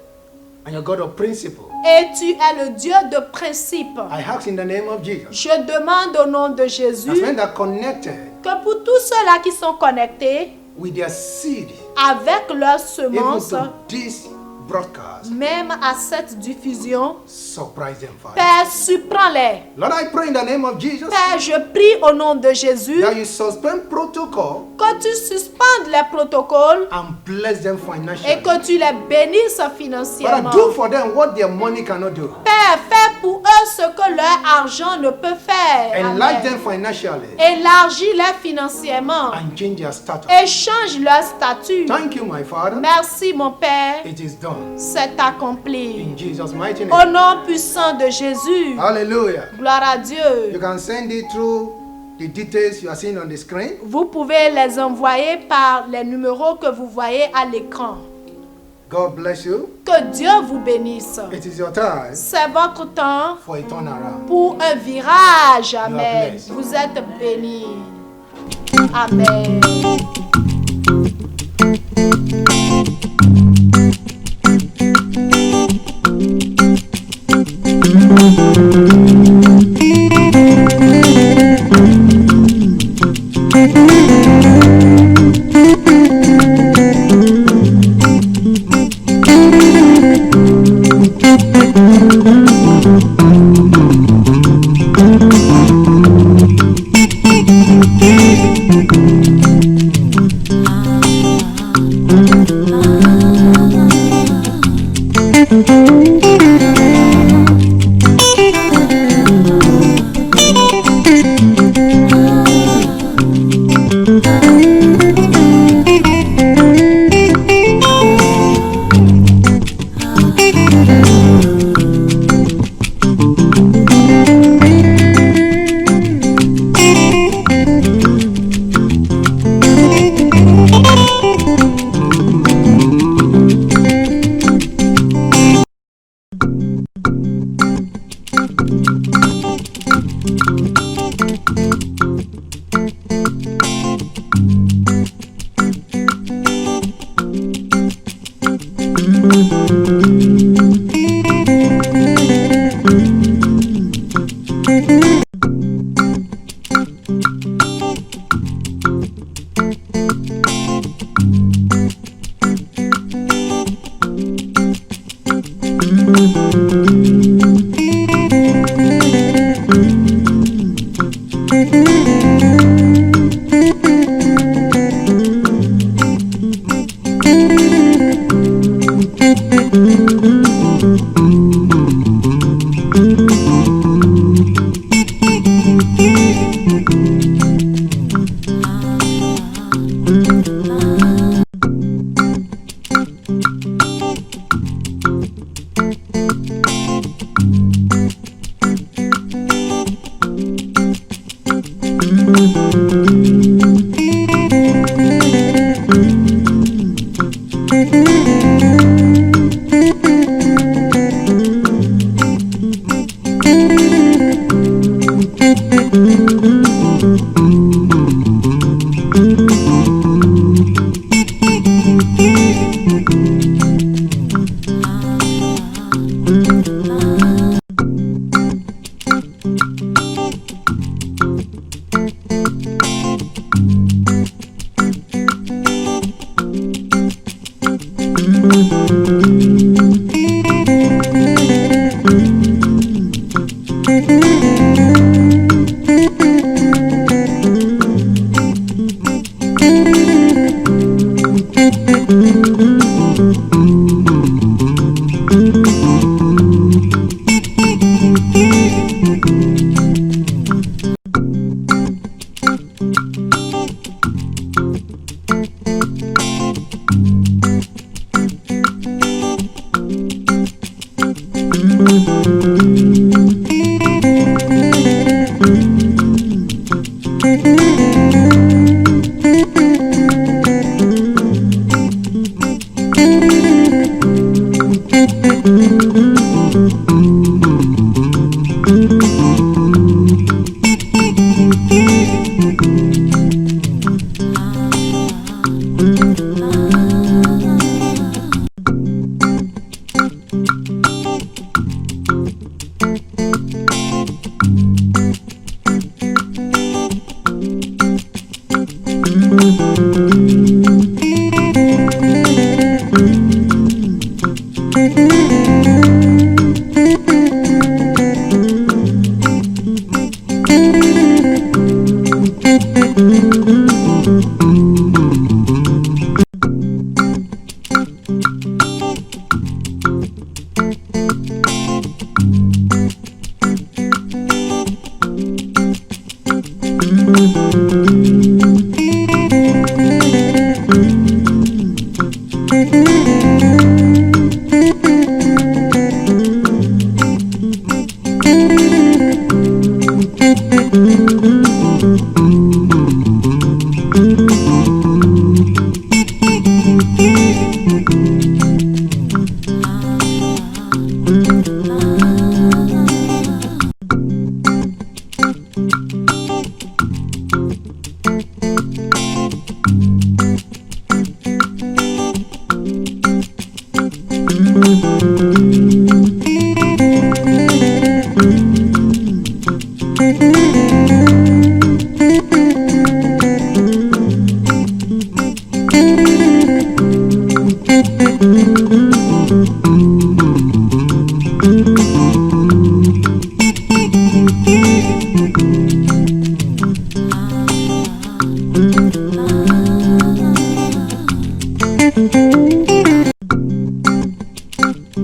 and you're God of principle. et tu es le Dieu de principe. I ask in the name of Jesus, Je demande au nom de as Jésus men that are connected que pour tous ceux-là qui sont connectés with their seed, avec leurs even semences, to this broadcast, même à cette diffusion, surprise them, Father. Père, surprends-les. Lord, I pray in the name of Jesus Père, je prie au nom de Jésus that you suspend protocol que tu suspendes les protocoles and bless them et financially. que tu les bénisses Father, financièrement. do for them what their money cannot do. Père, fais pour eux ce que leur argent ne peut faire. Enlarge Amen. them financially Élargis-les financièrement and change their status. et change leur statut. Thank you, my Father. Merci, mon Père. It is done. C'est accompli. In Jesus' mighty Au name. nom puissant de Jésus. Hallelujah. Gloire à Dieu. You can send it through the details you are seeing on the screen. Vous pouvez les envoyer par les numéros que vous voyez à l'écran. God bless you. Que Dieu vous bénisse. It is your time C'est votre temps for a turnaround. pour un virage. Amen. blessed. Vous êtes bénis. Amen.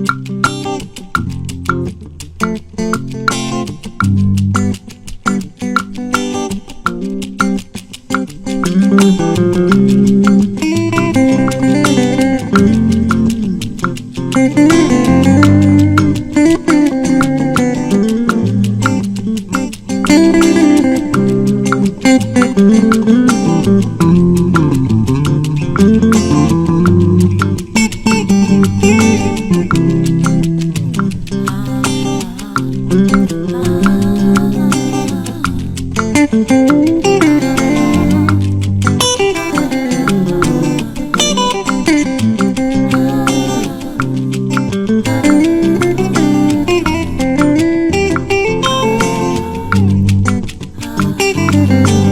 Thank you.